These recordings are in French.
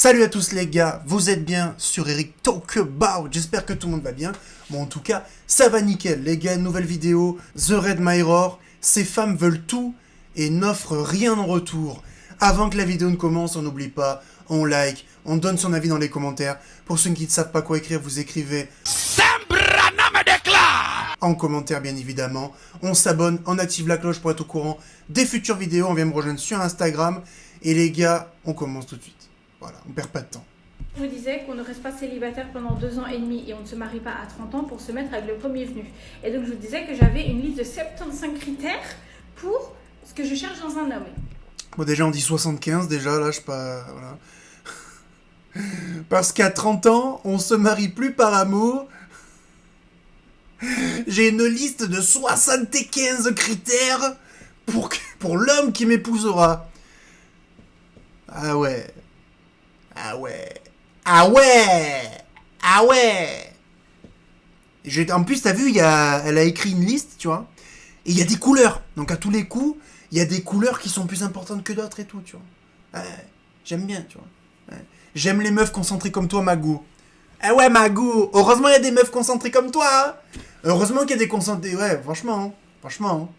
Salut à tous les gars, vous êtes bien sur Eric Talk About, j'espère que tout le monde va bien. Bon en tout cas, ça va nickel les gars, nouvelle vidéo, The Red Mirror, ces femmes veulent tout et n'offrent rien en retour. Avant que la vidéo ne commence, on n'oublie pas, on like, on donne son avis dans les commentaires. Pour ceux qui ne savent pas quoi écrire, vous écrivez en commentaire bien évidemment. On s'abonne, on active la cloche pour être au courant des futures vidéos, on vient me rejoindre sur Instagram. Et les gars, on commence tout de suite. Voilà, on perd pas de temps. Je vous disais qu'on ne reste pas célibataire pendant 2 ans et demi et on ne se marie pas à 30 ans pour se mettre avec le premier venu. Et donc je vous disais que j'avais une liste de 75 critères pour ce que je cherche dans un homme. Bon déjà on dit 75, déjà là je sais pas... Voilà. Parce qu'à 30 ans, on se marie plus par amour. J'ai une liste de 75 critères pour l'homme qui m'épousera. Ah ouais. Ah ouais. Ah ouais. Ah ouais. En plus, t'as vu, elle a écrit une liste, tu vois. Et il y a des couleurs. Donc à tous les coups, il y a des couleurs qui sont plus importantes que d'autres et tout, tu vois. Ouais, j'aime bien, tu vois. Ouais. J'aime les meufs concentrées comme toi, Magou. Ah ouais, Magou. Heureusement, il y a des meufs concentrées comme toi. Hein. Heureusement qu'il y a des concentrées... Ouais, franchement. Hein. Franchement. Hein.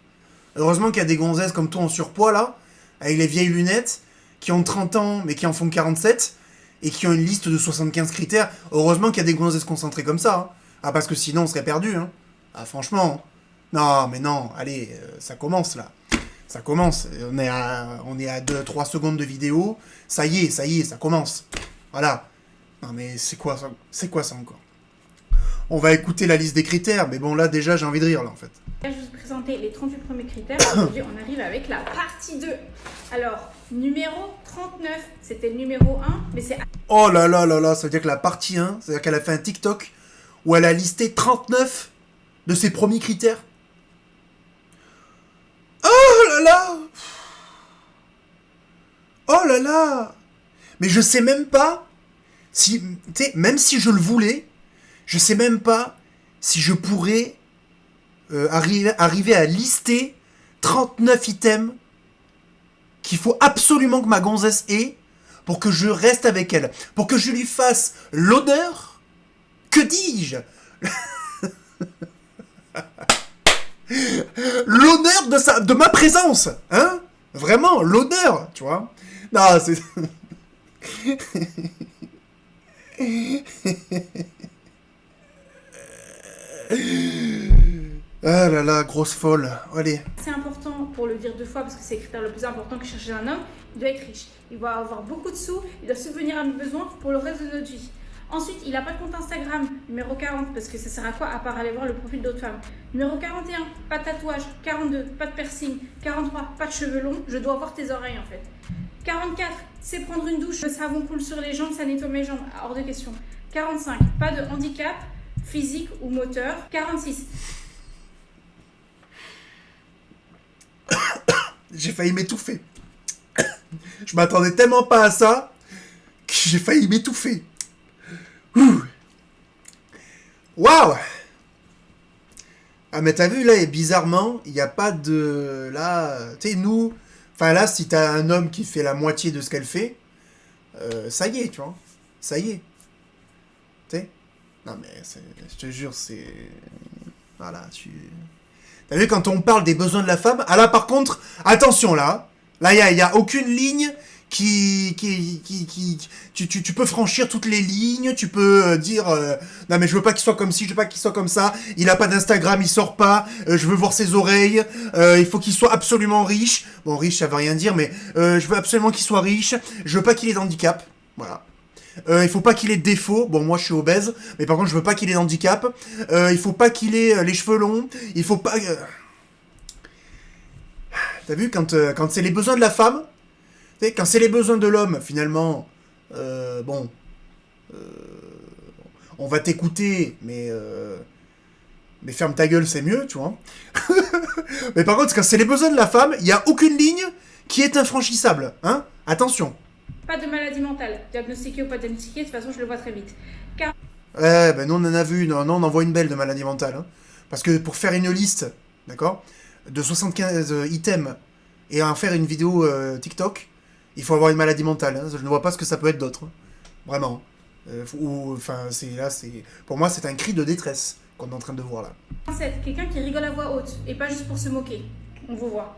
Heureusement qu'il y a des gonzesses comme toi en surpoids, là. Avec les vieilles lunettes. Qui ont 30 ans, mais qui en font 47, et qui ont une liste de 75 critères. Heureusement qu'il y a des gonzesses concentrées comme ça. Hein. Ah, parce que sinon, on serait perdu. Hein. Ah, franchement. Non, mais non. Allez, ça commence, là. Ça commence. On est à 2-3 secondes de vidéo. Ça y est, ça commence. Voilà. Non, mais c'est quoi ça encore? On va écouter la liste des critères, mais bon, là, déjà, j'ai envie de rire, là, en fait. Là, je vais vous présenter les 38 premiers critères. Aujourd'hui, on arrive avec la partie 2. Alors, numéro 39, c'était le numéro 1, mais c'est... Oh là là là là, ça veut dire que la partie 1, c'est-à-dire qu'elle a fait un TikTok où elle a listé 39 de ses premiers critères. Oh là là! Oh là là! Mais je sais même pas si... Tu sais, même si je le voulais, je sais même pas si je pourrais arriver à lister 39 items qu'il faut absolument que ma gonzesse ait pour que je reste avec elle. Pour que je lui fasse l'honneur, que dis-je? L'honneur de ma présence, hein? Vraiment, l'honneur, tu vois? Non, c'est... Ah là là, grosse folle. Allez. C'est important pour le dire 2 fois parce que c'est le critère le plus important que je cherche chez un homme. Il doit être riche, il doit avoir beaucoup de sous, il doit subvenir à mes besoins pour le reste de notre vie. Ensuite, il n'a pas de compte Instagram, numéro 40, parce que ça sert à quoi à part aller voir le profil d'autres femmes. Numéro 41, pas de tatouage. 42, pas de piercing. 43, pas de cheveux longs, je dois voir tes oreilles en fait. 44, c'est prendre une douche, le savon coule sur les jambes, ça nettoie mes jambes, hors de question. 45, pas de handicap, physique ou moteur. 46. J'ai failli m'étouffer. Je m'attendais tellement pas à ça que j'ai failli m'étouffer. Waouh! Ah mais t'as vu là, et bizarrement, il n'y a pas de... Là, tu sais, nous... Enfin là, si t'as un homme qui fait la moitié de ce qu'elle fait, ça y est, tu vois. Ça y est. Tu sais? Non mais, je te jure, c'est... Voilà, T'as vu, quand on parle des besoins de la femme... Ah là, par contre, attention là. Là, il n'y a aucune ligne tu peux franchir toutes les lignes, tu peux dire non mais je veux pas qu'il soit comme ci, je veux pas qu'il soit comme ça, il a pas d'Instagram, il sort pas, je veux voir ses oreilles, il faut qu'il soit absolument riche. Bon, riche ça veut rien dire, mais je veux absolument qu'il soit riche, je veux pas qu'il ait d'handicap, voilà. Il faut pas qu'il ait de défauts. Bon, moi je suis obèse, mais par contre je veux pas qu'il ait d'handicap. Il faut pas qu'il ait les cheveux longs. Il faut pas. T'as vu, quand c'est les besoins de la femme, quand c'est les besoins de l'homme, finalement, bon, on va t'écouter, mais ferme ta gueule, c'est mieux, tu vois. Mais par contre, quand c'est les besoins de la femme, il y a aucune ligne qui est infranchissable, hein. Attention. Pas de maladie mentale, diagnostiquée ou pas diagnostiquée, de toute façon je le vois très vite. Ben nous on en a vu, non, on en voit une belle de maladie mentale. Hein. Parce que pour faire une liste, d'accord, de 75 items et en faire une vidéo TikTok, il faut avoir une maladie mentale. Hein. Je ne vois pas ce que ça peut être d'autre. Hein. Vraiment. Enfin, pour moi, c'est un cri de détresse qu'on est en train de voir là. 47, quelqu'un qui rigole à voix haute et pas juste pour se moquer. On vous voit.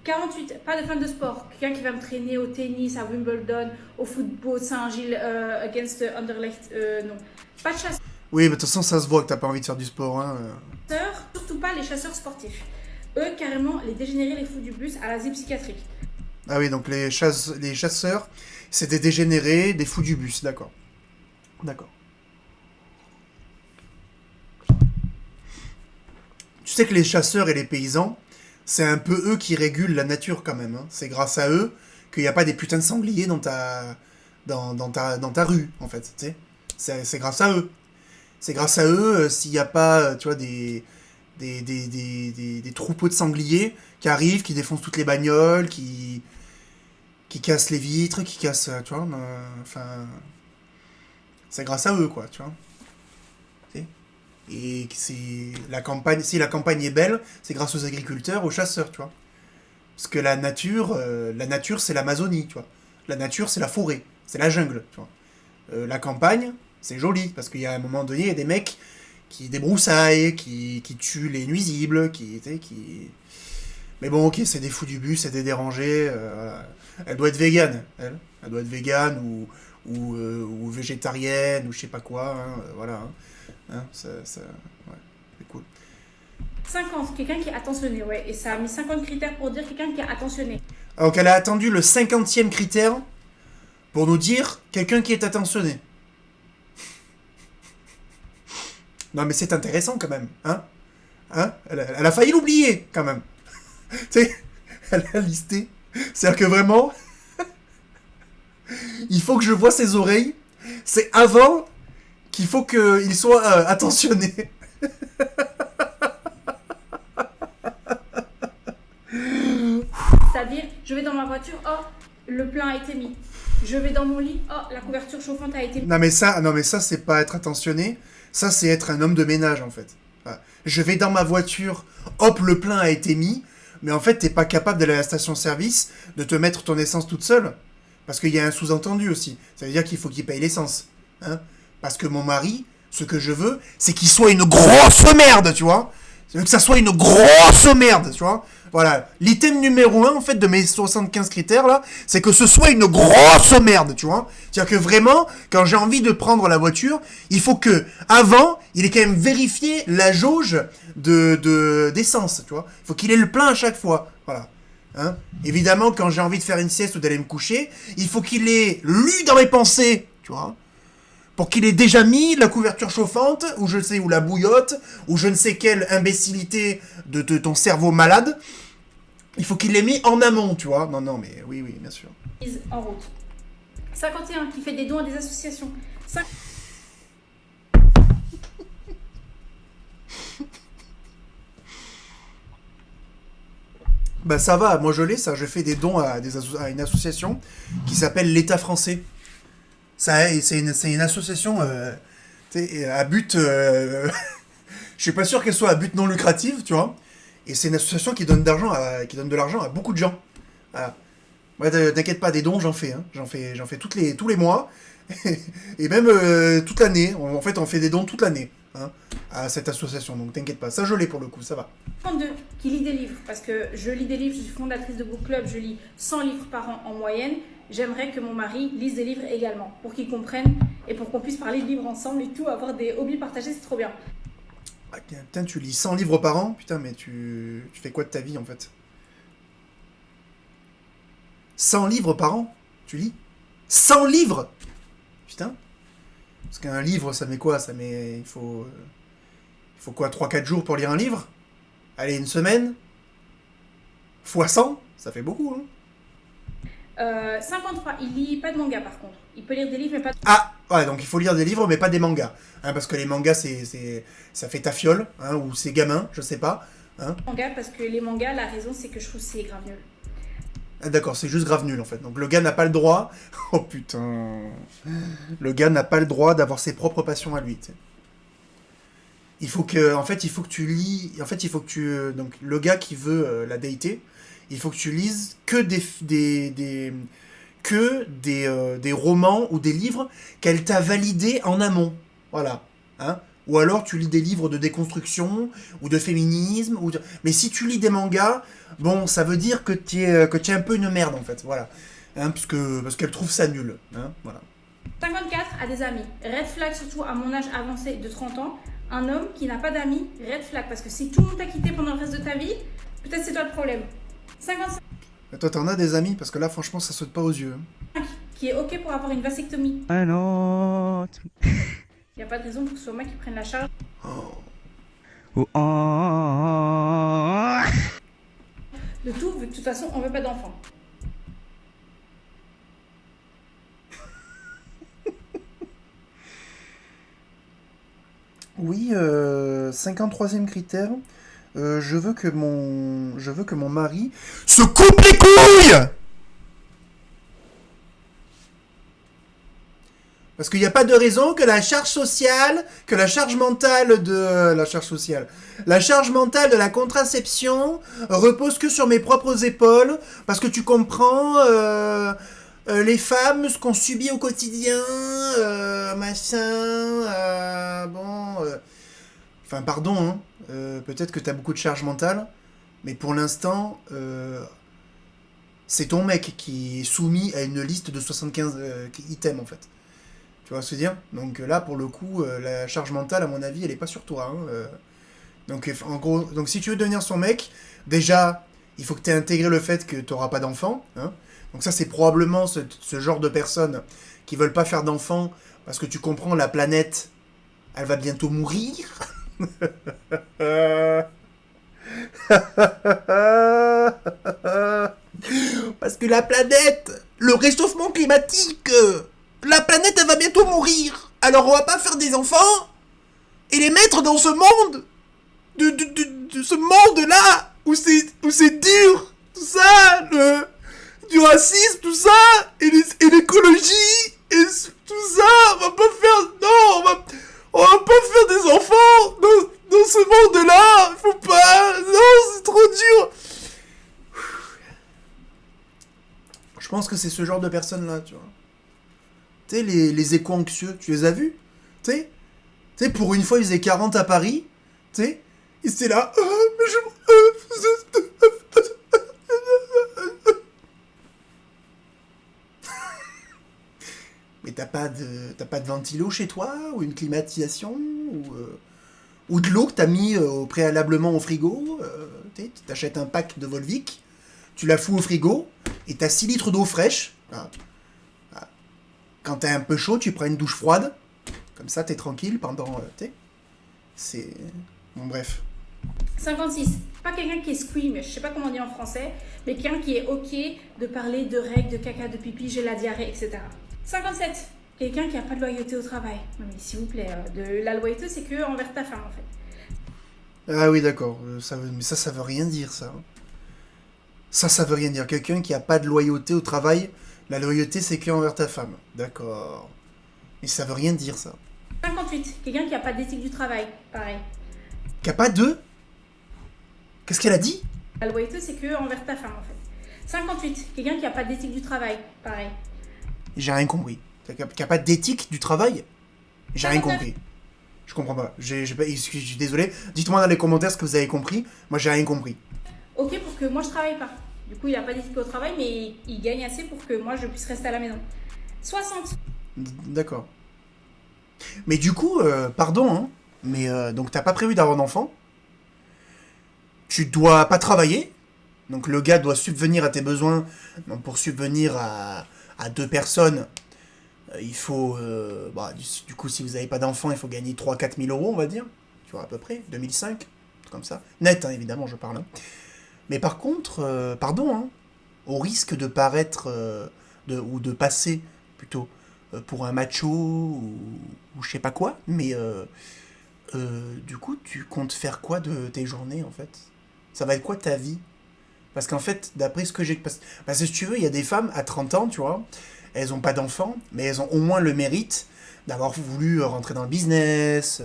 48, pas de fan de sport. Quelqu'un qui va me traîner au tennis, à Wimbledon, au football, Saint-Gilles, against Anderlecht, non. Pas de chasseurs, Oui, mais de toute façon, ça se voit que t'as pas envie de faire du sport. Hein. surtout pas les chasseurs sportifs. Eux, carrément, les dégénérés, les fous du bus à l'asile psychiatrique. Ah oui, donc les chasseurs, c'est des dégénérés, des fous du bus, d'accord. D'accord. Tu sais que les chasseurs et les paysans, c'est un peu eux qui régulent la nature quand même. Hein. C'est grâce à eux qu'il n'y a pas des putains de sangliers dans ta rue, en fait. Tu sais. C'est grâce à eux. C'est grâce à eux s'il n'y a pas, tu vois, des troupeaux de sangliers qui arrivent, qui défoncent toutes les bagnoles, qui cassent les vitres, qui cassent, tu vois, enfin... c'est grâce à eux, quoi, tu vois. Et c'est la campagne, si la campagne est belle, c'est grâce aux agriculteurs, aux chasseurs, tu vois. Parce que la nature, c'est l'Amazonie, tu vois. La nature, c'est la forêt, c'est la jungle, tu vois. La campagne, c'est joli, parce qu'il y a un moment donné, il y a des mecs qui débroussaillent, qui tuent les nuisibles, Mais bon, ok, c'est des fous du bus, c'est des dérangés. Voilà. Elle doit être végane, elle. Elle doit être végane ou végétarienne ou je sais pas quoi. Hein, voilà. Hein, ouais, c'est cool. 50, quelqu'un qui est attentionné, ouais. Et ça a mis 50 critères pour dire quelqu'un qui est attentionné. Donc elle a attendu le 50e critère pour nous dire quelqu'un qui est attentionné. Non mais c'est intéressant quand même. Hein, elle a failli l'oublier quand même. Tu sais, elle a listé. C'est-à-dire que vraiment, il faut que je vois ses oreilles. C'est avant qu'il faut qu'il soit attentionné. C'est-à-dire, je vais dans ma voiture, oh, le plein a été mis. Je vais dans mon lit, oh, la couverture chauffante a été mise. Non mais ça c'est pas être attentionné. Ça c'est être un homme de ménage en fait. Voilà. Je vais dans ma voiture, hop, le plein a été mis. Mais en fait, t'es pas capable d'aller à la station-service, de te mettre ton essence toute seule. Parce qu'il y a un sous-entendu aussi. Ça veut dire qu'il faut qu'il paye l'essence. Hein, parce que mon mari, ce que je veux, c'est qu'il soit une grosse merde, tu vois. Je veux que ça soit une grosse merde, tu vois. Voilà. L'item numéro 1, en fait, de mes 75 critères, là, c'est que ce soit une grosse merde, tu vois. C'est-à-dire que vraiment, quand j'ai envie de prendre la voiture, il faut que, avant, il ait quand même vérifié la jauge d'essence, tu vois. Il faut qu'il ait le plein à chaque fois. Voilà. Hein, évidemment, quand j'ai envie de faire une sieste ou d'aller me coucher, il faut qu'il ait lu dans mes pensées, tu vois. Pour qu'il ait déjà mis la couverture chauffante, ou je sais, ou la bouillotte, ou je ne sais quelle imbécilité de ton cerveau malade. Il faut qu'il l'ait mis en amont, tu vois. Non, mais oui, bien sûr. En route. 51, qui fait des dons à des associations. Bah ça va, moi je l'ai, ça. Je fais des dons à une association qui s'appelle l'État français. Ça, c'est une association à but... je suis pas sûr qu'elle soit à but non lucratif, tu vois. Et c'est une association qui donne de l'argent à beaucoup de gens. Voilà. Ouais, t'inquiète pas, des dons, j'en fais. Hein. J'en fais tous les mois. Et même toute l'année. En fait, on fait des dons toute l'année hein, à cette association. Donc t'inquiète pas, ça je l'ai pour le coup, ça va. 32, qui lit des livres. Parce que je lis des livres, je suis fondatrice de Book Club, je lis 100 livres par an en moyenne. J'aimerais que mon mari lise des livres également, pour qu'il comprenne et pour qu'on puisse parler de livres ensemble et tout, avoir des hobbies partagés, c'est trop bien. Ah, putain, tu lis 100 livres par an? Putain, mais tu fais quoi de ta vie en fait? 100 livres par an? Tu lis 100 livres? Putain. Parce qu'un livre, ça met quoi? Il faut quoi, 3-4 jours pour lire un livre? Allez, une semaine? Fois 100? Ça fait beaucoup, hein? 53, il lit pas de manga par contre. Il peut lire des livres mais pas de... Ah, ouais, donc il faut lire des livres mais pas des mangas. Hein, parce que les mangas, ça fait ta fiole, hein, ou c'est gamin, je sais pas. Hein. Manga parce que les mangas, la raison c'est que je trouve que c'est grave nul. Ah, d'accord, c'est juste grave nul en fait. Donc le gars n'a pas le droit... Oh putain... Le gars n'a pas le droit d'avoir ses propres passions à lui, t'sais. Il faut que tu lis... En fait, il faut que tu... Donc le gars qui veut la déité, il faut que tu lises que que des romans ou des livres qu'elle t'a validés en amont. Voilà. Hein. Ou alors tu lis des livres de déconstruction ou de féminisme. Mais si tu lis des mangas, bon, ça veut dire que tu es un peu une merde en fait. Voilà. Hein, parce qu'elle trouve ça nul. Hein, voilà. 54 a des amis. Red flag surtout à mon âge avancé de 30 ans. Un homme qui n'a pas d'amis, red flag. Parce que si tout le monde t'a quitté pendant le reste de ta vie, peut-être c'est toi le problème. 55 Mais toi, t'en as des amis? Parce que là, franchement, ça saute pas aux yeux. qui est ok pour avoir une vasectomie. Ah non. Il n'y a pas de raison pour que ce soit moi qui prenne la charge. Oh, oh. De tout, vu que de toute façon, on veut pas d'enfants. Oui, 53e critère. Je veux que mon mari se coupe les couilles! Parce qu'il n'y a pas de raison que la charge sociale, que la charge mentale de la charge mentale de la contraception repose que sur mes propres épaules, parce que tu comprends, les femmes, ce qu'on subit au quotidien, machin, enfin, pardon, hein, peut-être que t'as beaucoup de charge mentale, mais pour l'instant, c'est ton mec qui est soumis à une liste de 75 items, en fait. Tu vois ce que je veux dire? Donc là, pour le coup, la charge mentale, à mon avis, elle est pas sur toi. Hein, donc, en gros, donc si tu veux devenir son mec, déjà, il faut que tu aies intégré le fait que tu n'auras pas d'enfant. Hein. Donc ça, c'est probablement ce genre de personnes qui veulent pas faire d'enfants parce que tu comprends, la planète, elle va bientôt mourir. Parce que la planète, le réchauffement climatique, la planète, elle va bientôt mourir. Alors on va pas faire des enfants et les mettre dans ce monde, de ce monde-là, où c'est dur, tout ça, du racisme, tout ça, et l'écologie, et tout ça, on va pas faire, non, on va pas faire des enfants dans ce monde-là, faut pas, non, c'est trop dur. Je pense que c'est ce genre de personnes-là, tu vois. Tu sais, les éco-anxieux, tu les as vus? Tu sais, pour une fois, ils faisaient 40 à Paris, tu sais, ils étaient là, mais mais t'as pas de ventilo chez toi, ou une climatisation, ou de l'eau que t'as mis préalablement au frigo, tu t'achètes un pack de Volvic, tu la fous au frigo, et t'as 6 litres d'eau fraîche. Quand t'es un peu chaud, tu prends une douche froide. Comme ça, t'es tranquille pendant... c'est... Bon, bref. 56. Pas quelqu'un qui est squeam, je sais pas comment on dit en français, mais quelqu'un qui est ok de parler de règles, de caca, de pipi, j'ai la diarrhée, etc. 57. Quelqu'un qui a pas de loyauté au travail. Non mais s'il vous plaît, la loyauté, c'est que envers ta femme, en fait. Ah oui, d'accord. Mais ça veut rien dire, ça. Ça veut rien dire. Quelqu'un qui a pas de loyauté au travail... La loyauté, c'est que envers ta femme. D'accord. Mais ça veut rien dire, ça. 58. Quelqu'un qui a pas d'éthique du travail. Pareil. Qui a pas de... Qu'est-ce qu'elle a dit? La loyauté, c'est que envers ta femme, en fait. 58. Quelqu'un qui a pas d'éthique du travail. Pareil. J'ai rien compris. Qui a pas d'éthique du travail? J'ai rien 59. compris. Je comprends pas. Je suis désolé. Dites-moi dans les commentaires ce que vous avez compris. Moi, j'ai rien compris. Ok pour que moi, je travaille pas. Du coup, il n'a pas d'éthique au travail, mais il gagne assez pour que moi, je puisse rester à la maison. 60. D'accord. Mais du coup, pardon, hein, mais donc t'as pas prévu d'avoir d'enfant. Tu dois pas travailler. Donc le gars doit subvenir à tes besoins. Donc pour subvenir à 2 personnes, il faut... du coup, si vous n'avez pas d'enfant, il faut gagner 3-4 000 euros, on va dire. Tu vois, à peu près. 2005, comme ça. Net, hein, évidemment, je parle. Hein. Mais par contre, pardon, hein, au risque de paraître, ou de passer, plutôt, pour un macho, ou je sais pas quoi, mais du coup, tu comptes faire quoi de tes journées, en fait? Ça va être quoi ta vie? Parce qu'en fait, d'après ce que j'ai... Parce que si tu veux, il y a des femmes à 30 ans, tu vois, elles ont pas d'enfants, mais elles ont au moins le mérite d'avoir voulu rentrer dans le business,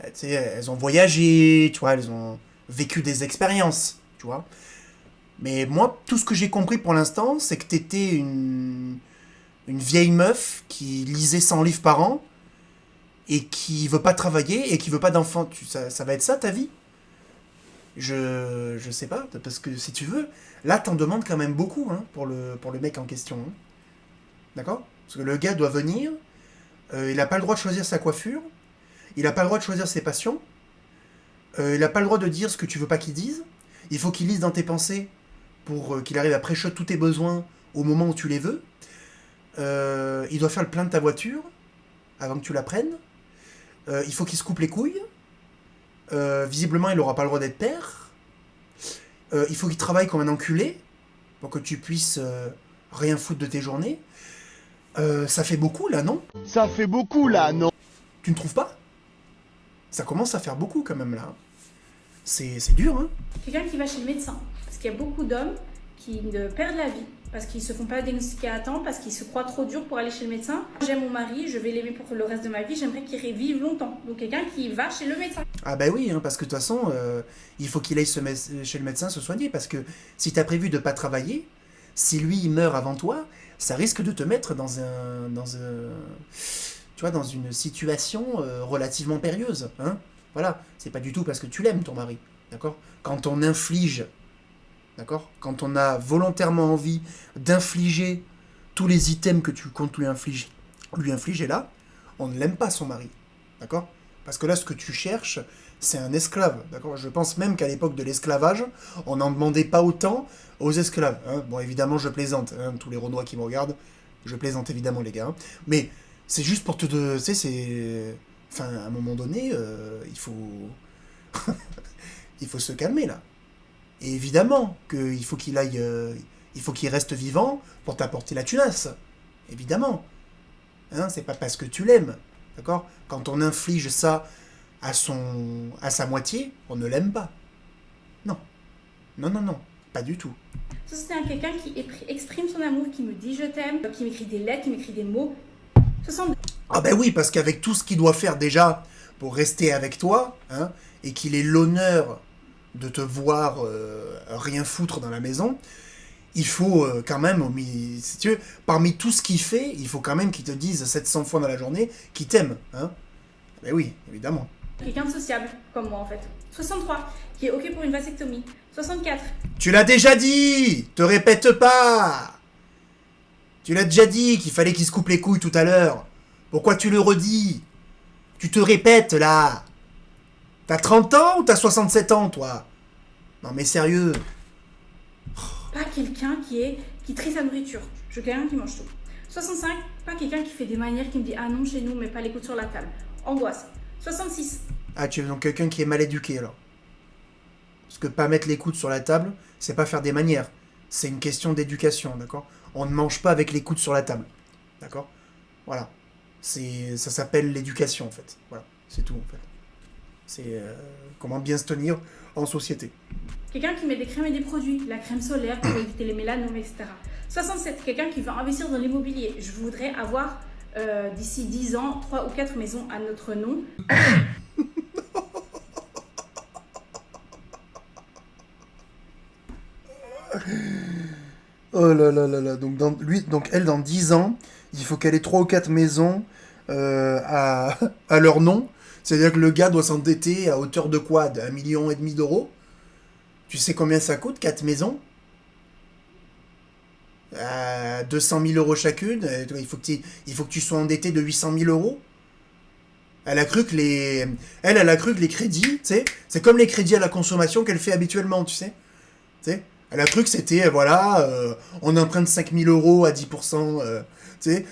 tu sais, elles ont voyagé, tu vois, elles ont vécu des expériences. Tu vois. Mais moi, tout ce que j'ai compris pour l'instant, c'est que t'étais une vieille meuf qui lisait 100 livres par an et qui veut pas travailler et qui veut pas d'enfant. Ça va être ça ta vie? Je sais pas, parce que si tu veux, là t'en demandes quand même beaucoup hein, pour le mec en question. Hein. D'accord? Parce que le gars doit venir, il a pas le droit de choisir sa coiffure, il a pas le droit de choisir ses passions, il a pas le droit de dire ce que tu veux pas qu'il dise, il faut qu'il lise dans tes pensées pour qu'il arrive à pré-shot tous tes besoins au moment où tu les veux. Il doit faire le plein de ta voiture avant que tu la prennes. Il faut qu'il se coupe les couilles. Visiblement, il n'aura pas le droit d'être père. Il faut qu'il travaille comme un enculé pour que tu puisses rien foutre de tes journées. Ça fait beaucoup là, non? Ça fait beaucoup là, non? Tu ne trouves pas? Ça commence à faire beaucoup quand même là. C'est dur, hein? Quelqu'un qui va chez le médecin. Parce qu'il y a beaucoup d'hommes qui perdent la vie. Parce qu'ils se font pas diagnostiquer à temps, parce qu'ils se croient trop durs pour aller chez le médecin. J'aime mon mari, je vais l'aimer pour le reste de ma vie, j'aimerais qu'il vive longtemps. Donc quelqu'un qui va chez le médecin. Ah bah oui, hein, parce que de toute façon, il faut qu'il aille chez le médecin se soigner, parce que si t'as prévu de pas travailler, si lui il meurt avant toi, ça risque de te mettre dans tu vois, dans une situation relativement périlleuse. Hein, voilà, c'est pas du tout parce que tu l'aimes ton mari, d'accord? Quand on inflige... D'accord? Quand on a volontairement envie d'infliger tous les items que tu comptes lui infliger là, on ne l'aime pas son mari. D'accord? Parce que là, ce que tu cherches, c'est un esclave. D'accord? Je pense même qu'à l'époque de l'esclavage, on n'en demandait pas autant aux esclaves. Hein? Bon, évidemment, je plaisante. Hein? Tous les Renois qui me regardent, je plaisante évidemment, les gars. Hein? Mais c'est juste pour te... Tu sais, c'est... Enfin, à un moment donné, il faut... il faut se calmer, là. Et évidemment qu'il faut qu'il aille, il faut qu'il reste vivant pour t'apporter la tunasse. Évidemment. Hein, c'est pas parce que tu l'aimes. D'accord? Quand on inflige ça à sa moitié, on ne l'aime pas. Non. Non, non, non. Pas du tout. Ça, c'est quelqu'un qui exprime son amour, qui me dit je t'aime, qui m'écrit des lettres, qui m'écrit des mots. 62. Ah ben oui, parce qu'avec tout ce qu'il doit faire déjà pour rester avec toi, hein, et qu'il ait l'honneur de te voir rien foutre dans la maison, il faut quand même, si tu veux, parmi tout ce qu'il fait, il faut quand même qu'il te dise 700 fois dans la journée qu'il t'aime. Hein, ben oui, évidemment. Quelqu'un de sociable, comme moi en fait. 63, qui est OK pour une vasectomie. 64. Tu l'as déjà dit! Te répète pas! Tu l'as déjà dit qu'il fallait qu'il se coupe les couilles tout à l'heure. Pourquoi tu le redis? Tu te répètes là. T'as 30 ans ou t'as 67 ans, toi? Non mais sérieux. Pas quelqu'un qui trie sa nourriture. Je veux quelqu'un qui mange tout. 65, pas quelqu'un qui fait des manières, qui me dit ah non chez nous, mais pas les coudes sur la table. Angoisse. 66. Ah, tu veux donc quelqu'un qui est mal éduqué alors? Parce que pas mettre les coudes sur la table, c'est pas faire des manières. C'est une question d'éducation, d'accord? On ne mange pas avec les coudes sur la table. D'accord? Voilà. Ça s'appelle l'éducation en fait. Voilà. C'est tout en fait. C'est comment bien se tenir en société. Quelqu'un qui met des crèmes et des produits, la crème solaire pour éviter les mélanomes, etc. 67, quelqu'un qui veut investir dans l'immobilier. Je voudrais avoir d'ici 10 ans 3 ou 4 maisons à notre nom. Oh là là là là. Donc elle, dans 10 ans, il faut qu'elle ait 3 ou 4 maisons à leur nom. C'est-à-dire que le gars doit s'endetter à hauteur de quoi? De 1,5 million d'euros. Tu sais combien ça coûte, 4 maisons? 200 000 euros chacune. Il faut que tu sois endetté de 800 000 euros. Elle a cru que les crédits, tu sais, c'est comme les crédits à la consommation qu'elle fait habituellement, tu sais. Elle a cru que c'était, voilà, on emprunte 5 000 euros à 10%, tu sais.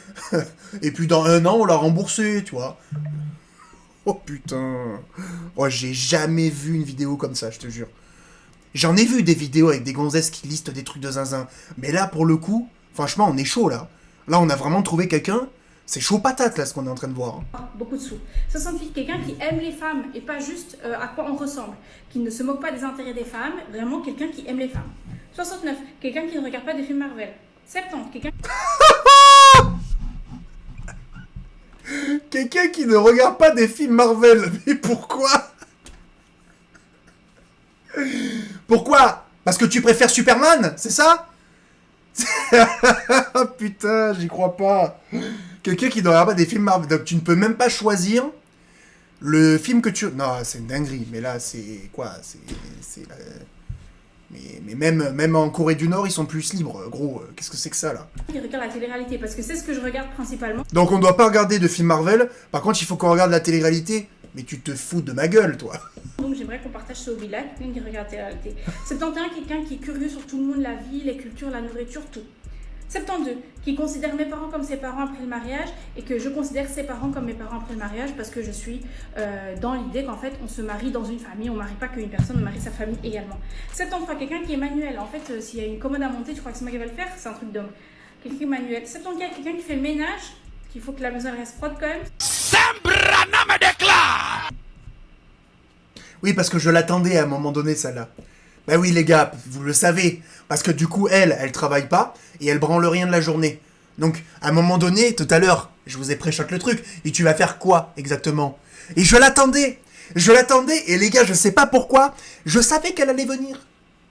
Et puis dans 1 an, on l'a remboursé, tu vois. Oh putain. Oh, j'ai jamais vu une vidéo comme ça, je te jure. J'en ai vu des vidéos avec des gonzesses qui listent des trucs de zinzin. Mais là, pour le coup, franchement, on est chaud, là. Là, on a vraiment trouvé quelqu'un. C'est chaud patate, là, ce qu'on est en train de voir. Hein. Beaucoup de sous. 68, quelqu'un qui aime les femmes et pas juste à quoi on ressemble. Qui ne se moque pas des intérêts des femmes. Vraiment, quelqu'un qui aime les femmes. 69, quelqu'un qui ne regarde pas des films Marvel. 70, quelqu'un... Quelqu'un qui ne regarde pas des films Marvel. Mais pourquoi? Pourquoi? Parce que tu préfères Superman, c'est ça? Oh putain, j'y crois pas. Quelqu'un qui doit regarder des films Marvel. Donc tu ne peux même pas choisir le film que tu... Non, c'est une dinguerie. Mais là, c'est quoi? Mais même en Corée du Nord, ils sont plus libres. Gros, qu'est-ce que c'est que ça, là? Qui regarde la télé-réalité, parce que c'est ce que je regarde principalement. Donc on doit pas regarder de films Marvel. Par contre, il faut qu'on regarde la télé-réalité. Mais tu te fous de ma gueule, toi. Donc j'aimerais qu'on partage ce hobby-là, quelqu'un qui regarde la télé-réalité. 71, quelqu'un qui est curieux sur tout le monde, la vie, les cultures, la nourriture, tout. 72, qui considère mes parents comme ses parents après le mariage et que je considère ses parents comme mes parents après le mariage parce que je suis dans l'idée qu'en fait on se marie dans une famille, on ne marie pas qu'une personne, on marie sa famille également. 73, quelqu'un qui est manuel, en fait s'il y a une commode à monter, je crois que c'est moi qui va le faire, c'est un truc d'homme. Quelqu'un qui est manuel. 74, quelqu'un qui fait le ménage, qu'il faut que la maison reste propre quand même. Oui, parce que je l'attendais à un moment donné, celle-là. Bah oui, les gars, vous le savez. Parce que du coup, elle travaille pas et elle branle rien de la journée. Donc, à un moment donné, tout à l'heure, je vous ai pré-shot le truc. Et tu vas faire quoi, exactement? Et je l'attendais. Et les gars, je sais pas pourquoi, je savais qu'elle allait venir.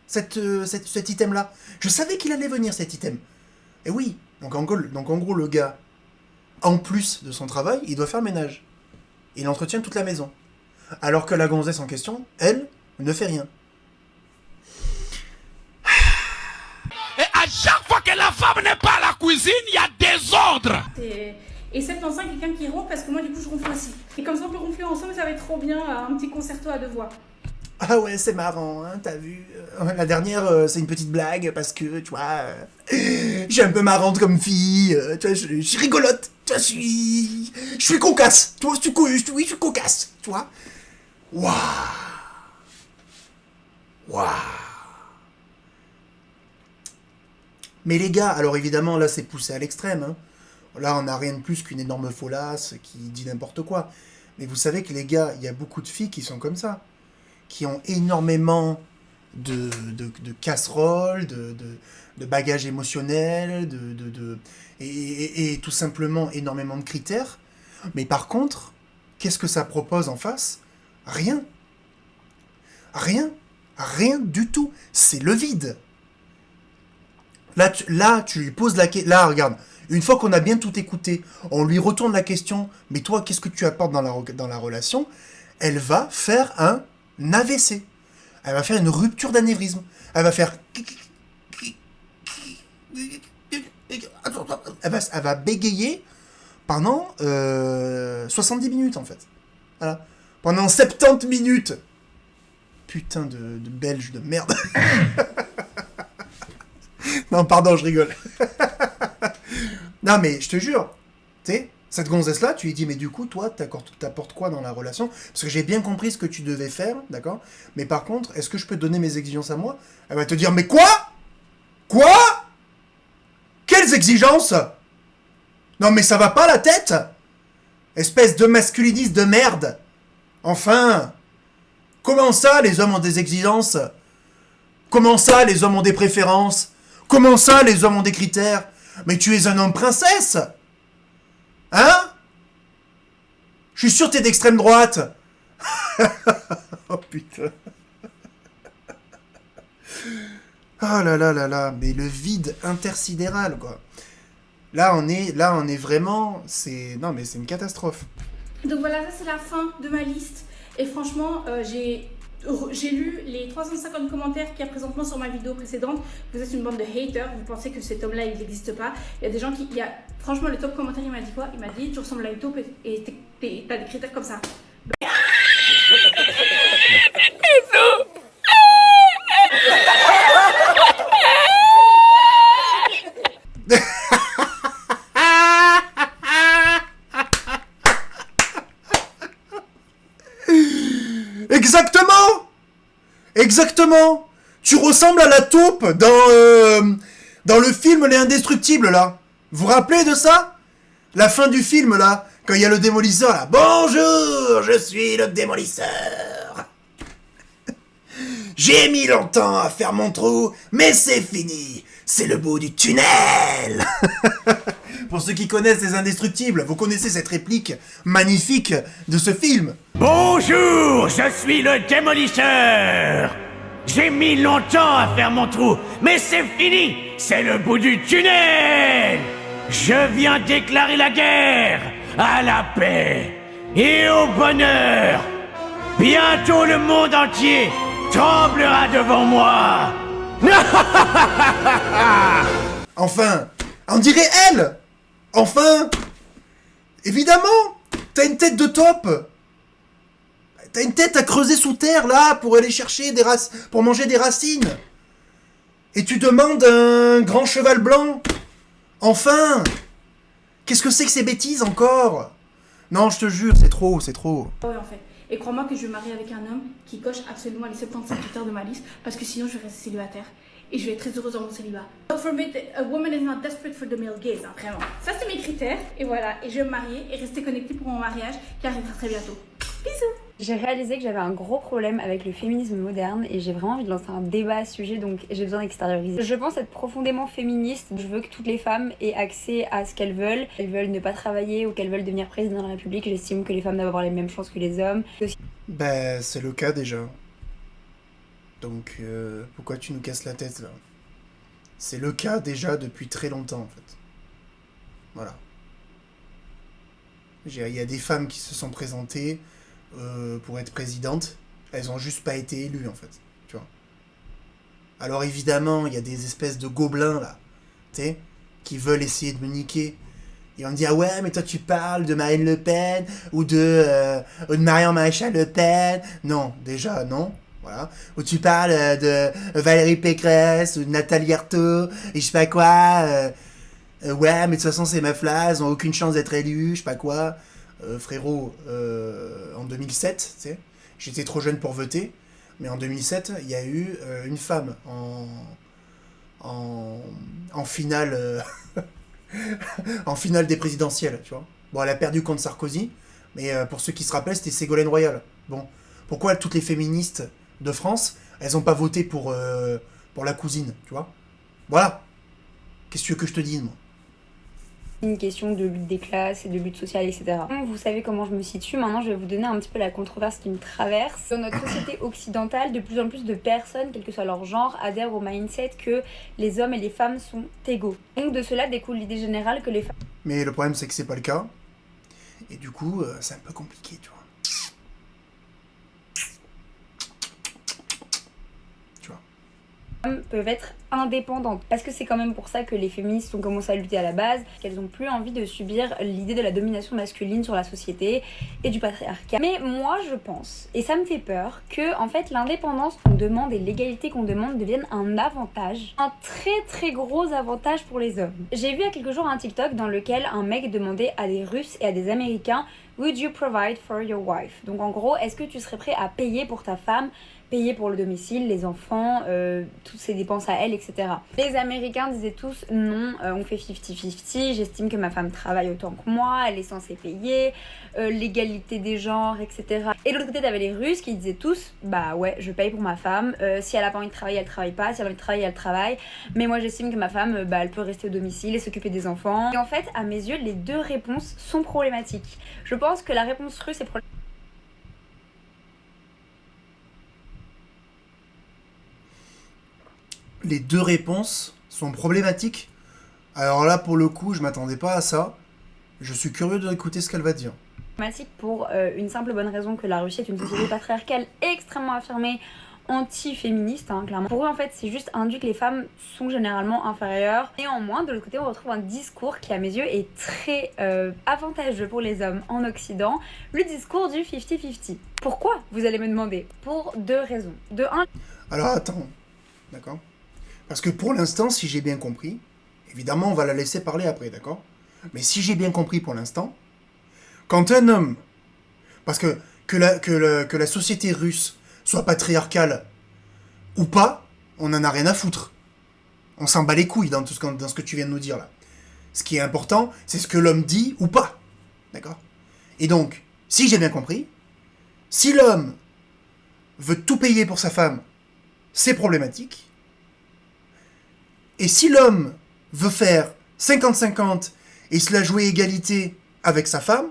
Cet item-là. Je savais qu'il allait venir, cet item. Et oui. Donc en gros, le gars, en plus de son travail, il doit faire le ménage. Il entretient toute la maison. Alors que la gonzesse en question, elle, ne fait rien. Et à chaque fois que la femme n'est pas à la cuisine, il y a désordre. Et 75, quelqu'un qui ronfle parce que moi du coup je ronfle aussi. Et comme ça on peut ronfler ensemble, ça va être trop bien, un petit concerto à deux voix. Ah ouais, c'est marrant, hein, t'as vu. La dernière, c'est une petite blague parce que, tu vois, je suis un peu marrante comme fille, tu vois, je suis rigolote, tu vois, je suis cocasse, tu vois, oui, je suis cocasse, tu vois. Waouh. Mais les gars, alors évidemment, là, c'est poussé à l'extrême, hein. Là, on n'a rien de plus qu'une énorme folasse qui dit n'importe quoi. Mais vous savez que les gars, il y a beaucoup de filles qui sont comme ça. Qui ont énormément de casseroles, de bagages émotionnels, et tout simplement énormément de critères. Mais par contre, qu'est-ce que ça propose en face? Rien. Rien du tout. C'est le vide. Là, tu lui poses la question. Là, regarde. Une fois qu'on a bien tout écouté, on lui retourne la question. Mais toi, qu'est-ce que tu apportes dans la relation? Elle va faire un AVC. Elle va faire une rupture d'anévrisme. Elle va faire... Elle va bégayer pendant 70 minutes, en fait. Voilà. Pendant 70 minutes. Putain de Belge de merde. Non, pardon, je rigole. Non, mais je te jure, tu sais, cette gonzesse-là, tu lui dis, mais du coup, toi, t'apportes quoi dans la relation? Parce que j'ai bien compris ce que tu devais faire, d'accord? Mais par contre, est-ce que je peux te donner mes exigences à moi? Elle va te dire, mais quoi? Quoi? Quelles exigences? Non, mais ça va pas la tête? Espèce de masculiniste de merde. Enfin. Comment ça, les hommes ont des exigences? Comment ça, les hommes ont des préférences? Comment ça, les hommes ont des critères? Mais tu es un homme princesse. Hein? Je suis sûr que t'es d'extrême droite. Oh putain. Oh là là là là. Mais le vide intersidéral, quoi. Là, on est vraiment... Non, mais c'est une catastrophe. Donc voilà, ça c'est la fin de ma liste. Et franchement, j'ai lu les 350 commentaires qu'il y a présentement sur ma vidéo précédente. Vous êtes une bande de haters, vous pensez que cet homme-là, il n'existe pas. Il y a des gens qui... Franchement, le top commentaire, il m'a dit quoi? Il m'a dit, tu ressembles à une taupe et t'as des critères comme ça. Exactement. Tu ressembles à la taupe dans le film Les Indestructibles, là. Vous vous rappelez de ça? La fin du film, là, quand il y a le démolisseur, là. Bonjour, je suis le démolisseur. J'ai mis longtemps à faire mon trou, mais c'est fini. C'est le bout du tunnel. Pour ceux qui connaissent Les Indestructibles, vous connaissez cette réplique magnifique de ce film. Bonjour, je suis le démolisseur. J'ai mis longtemps à faire mon trou, mais c'est fini. C'est le bout du tunnel. Je viens déclarer la guerre à la paix et au bonheur. Bientôt le monde entier tremblera devant moi. Enfin, on dirait elle. Enfin, évidemment, t'as une tête de top. T'as une tête à creuser sous terre, là, pour aller chercher pour manger des racines. Et tu demandes un grand cheval blanc. Enfin. Qu'est-ce que c'est que ces bêtises, encore? Non, je te jure, c'est trop, c'est trop. Ouais, en fait. Et crois-moi que je vais me marier avec un homme qui coche absolument les 75 critères de ma liste, parce que sinon je vais rester célibataire. Et je vais être très heureuse dans mon célibat. God forbid, a woman is not desperate for the male gaze, hein, vraiment. Ça, c'est mes critères. Et voilà. Et je vais me marier et rester connectée pour mon mariage qui arrivera très bientôt. Bisous. J'ai réalisé que j'avais un gros problème avec le féminisme moderne et j'ai vraiment envie de lancer un débat à ce sujet, donc j'ai besoin d'extérioriser. Je pense être profondément féministe. Je veux que toutes les femmes aient accès à ce qu'elles veulent. Elles veulent ne pas travailler ou qu'elles veulent devenir président de la République. J'estime que les femmes doivent avoir les mêmes chances que les hommes. Ben, c'est le cas déjà. Donc, pourquoi tu nous casses la tête, là? C'est le cas déjà depuis très longtemps, en fait. Voilà. Il y a des femmes qui se sont présentées pour être présidentes. Elles ont juste pas été élues, en fait. Tu vois. Alors, évidemment, il y a des espèces de gobelins, là. Tu sais, qui veulent essayer de me niquer. Et on me dit, ah ouais, mais toi, tu parles de Marine Le Pen ou de Marion Maréchal Le Pen. Non, déjà, non. Voilà. Ou tu parles de Valérie Pécresse ou de Nathalie Arthaud et je sais pas quoi. Ouais, mais de toute façon, ces meufs-là, elles ont aucune chance d'être élues, je sais pas quoi. Frérot, en 2007, tu sais, j'étais trop jeune pour voter, mais en 2007, il y a eu une femme en finale, en finale des présidentielles, tu vois. Bon, elle a perdu contre Sarkozy, mais pour ceux qui se rappellent, c'était Ségolène Royal. Bon, pourquoi toutes les féministes de France, elles ont pas voté pour la cousine, tu vois. Voilà. Qu'est-ce que tu veux que je te dise, moi? Une question de lutte des classes et de lutte sociale, etc. Vous savez comment je me situe. Maintenant, je vais vous donner un petit peu la controverse qui me traverse. Dans notre société occidentale, de plus en plus de personnes, quel que soit leur genre, adhèrent au mindset que les hommes et les femmes sont égaux. Donc de cela découle l'idée générale que les femmes... Mais le problème, c'est que c'est pas le cas. Et du coup, c'est un peu compliqué, tu vois. peuvent être indépendantes. Parce que c'est quand même pour ça que les féministes ont commencé à lutter à la base, qu'elles ont plus envie de subir l'idée de la domination masculine sur la société et du patriarcat. Mais moi je pense, et ça me fait peur, que en fait l'indépendance qu'on demande et l'égalité qu'on demande deviennent un avantage, un très très gros avantage pour les hommes. J'ai vu il y a quelques jours un TikTok dans lequel un mec demandait à des Russes et à des Américains Would you provide for your wife? Donc en gros, est-ce que tu serais prêt à payer pour ta femme, payer pour le domicile, les enfants, toutes ses dépenses à elle, etc. Les Américains disaient tous non, on fait 50-50, j'estime que ma femme travaille autant que moi, elle est censée payer, l'égalité des genres, etc. Et de l'autre côté, t'avais les Russes qui disaient tous bah ouais, je paye pour ma femme, si elle a pas envie de travailler, elle travaille pas, si elle a envie de travailler, elle travaille, mais moi j'estime que ma femme, bah elle peut rester au domicile et s'occuper des enfants. Et en fait, à mes yeux, les deux réponses sont problématiques. Je pense que la réponse russe est problématique. Les deux réponses sont problématiques. Alors là, pour le coup, je m'attendais pas à ça. Je suis curieux d'écouter ce qu'elle va dire. Pour une simple bonne raison que la Russie est une société patriarcale extrêmement affirmée, anti-féministe, hein, clairement. Pour eux, en fait, c'est juste induit que les femmes sont généralement inférieures. Néanmoins, de l'autre côté, on retrouve un discours qui, à mes yeux, est très avantageux pour les hommes en Occident, le discours du 50-50. Pourquoi, vous allez me demander? Pour deux raisons. De un... Alors attends, d'accord? Parce que pour l'instant, si j'ai bien compris, évidemment, on va la laisser parler après, d'accord? Mais si j'ai bien compris pour l'instant, quand un homme... Parce que la société russe soit patriarcale ou pas, on en a rien à foutre. On s'en bat les couilles dans ce que tu viens de nous dire là. Ce qui est important, c'est ce que l'homme dit ou pas. D'accord? Et donc, si j'ai bien compris, si l'homme veut tout payer pour sa femme, c'est problématique. Et si l'homme veut faire 50-50 et se la jouer égalité avec sa femme,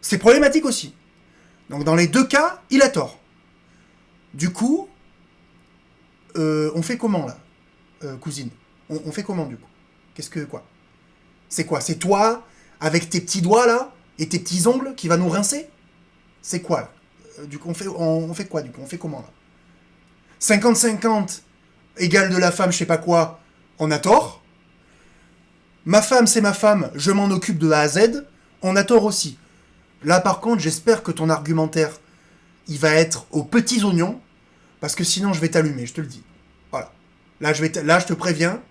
c'est problématique aussi. Donc dans les deux cas, il a tort. Du coup, on fait comment, là, cousine? On fait comment, du coup? Qu'est-ce que, quoi? C'est quoi? C'est toi, avec tes petits doigts, là, et tes petits ongles, qui va nous rincer? C'est quoi, là? Du coup, on fait quoi, du coup? On fait comment, là? 50-50 égale de la femme, je sais pas quoi, on a tort. Ma femme, c'est ma femme, je m'en occupe de A à Z, on a tort aussi. Là, par contre, j'espère que ton argumentaire, il va être aux petits oignons, parce que sinon, je vais t'allumer, je te le dis. Voilà. Là, je te préviens.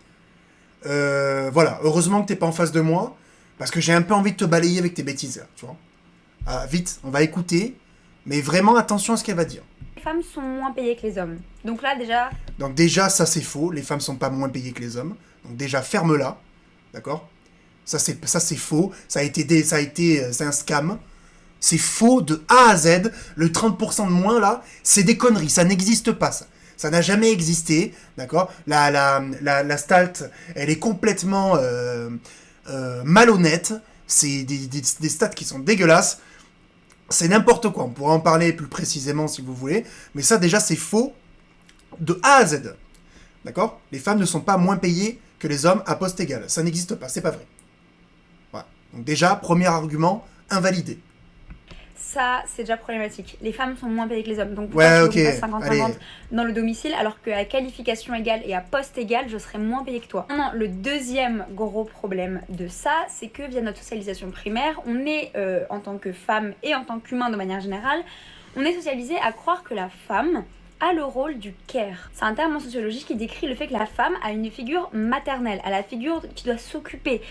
Voilà. Heureusement que t'es pas en face de moi, parce que j'ai un peu envie de te balayer avec tes bêtises, là, tu vois. Ah, vite, on va écouter, mais vraiment attention à ce qu'elle va dire. Les femmes sont moins payées que les hommes. Donc là, déjà... Donc déjà, ça c'est faux, les femmes sont pas moins payées que les hommes. Donc déjà, ferme-la, d'accord? Ça c'est faux, c'est un scam. C'est faux de A à Z, le 30% de moins là, c'est des conneries, ça n'existe pas ça. Ça n'a jamais existé, d'accord? La Stalt, elle est complètement malhonnête, c'est des stats qui sont dégueulasses. C'est n'importe quoi, on pourra en parler plus précisément si vous voulez, mais ça déjà c'est faux de A à Z. D'accord? Les femmes ne sont pas moins payées que les hommes à poste égal. Ça n'existe pas, c'est pas vrai. Voilà. Donc déjà, premier argument, invalidé. Ça, c'est déjà problématique. Les femmes sont moins payées que les hommes. Donc, ouais, pourquoi ok. tu veux pas 50-50 dans le domicile, alors qu'à qualification égale et à poste égal, je serais moins payée que toi. Non, le deuxième gros problème de ça, c'est que via notre socialisation primaire, on est, en tant que femme et en tant qu'humain de manière générale, on est socialisé à croire que la femme a le rôle du care. C'est un terme en sociologie qui décrit le fait que la femme a une figure maternelle, a la figure qui doit s'occuper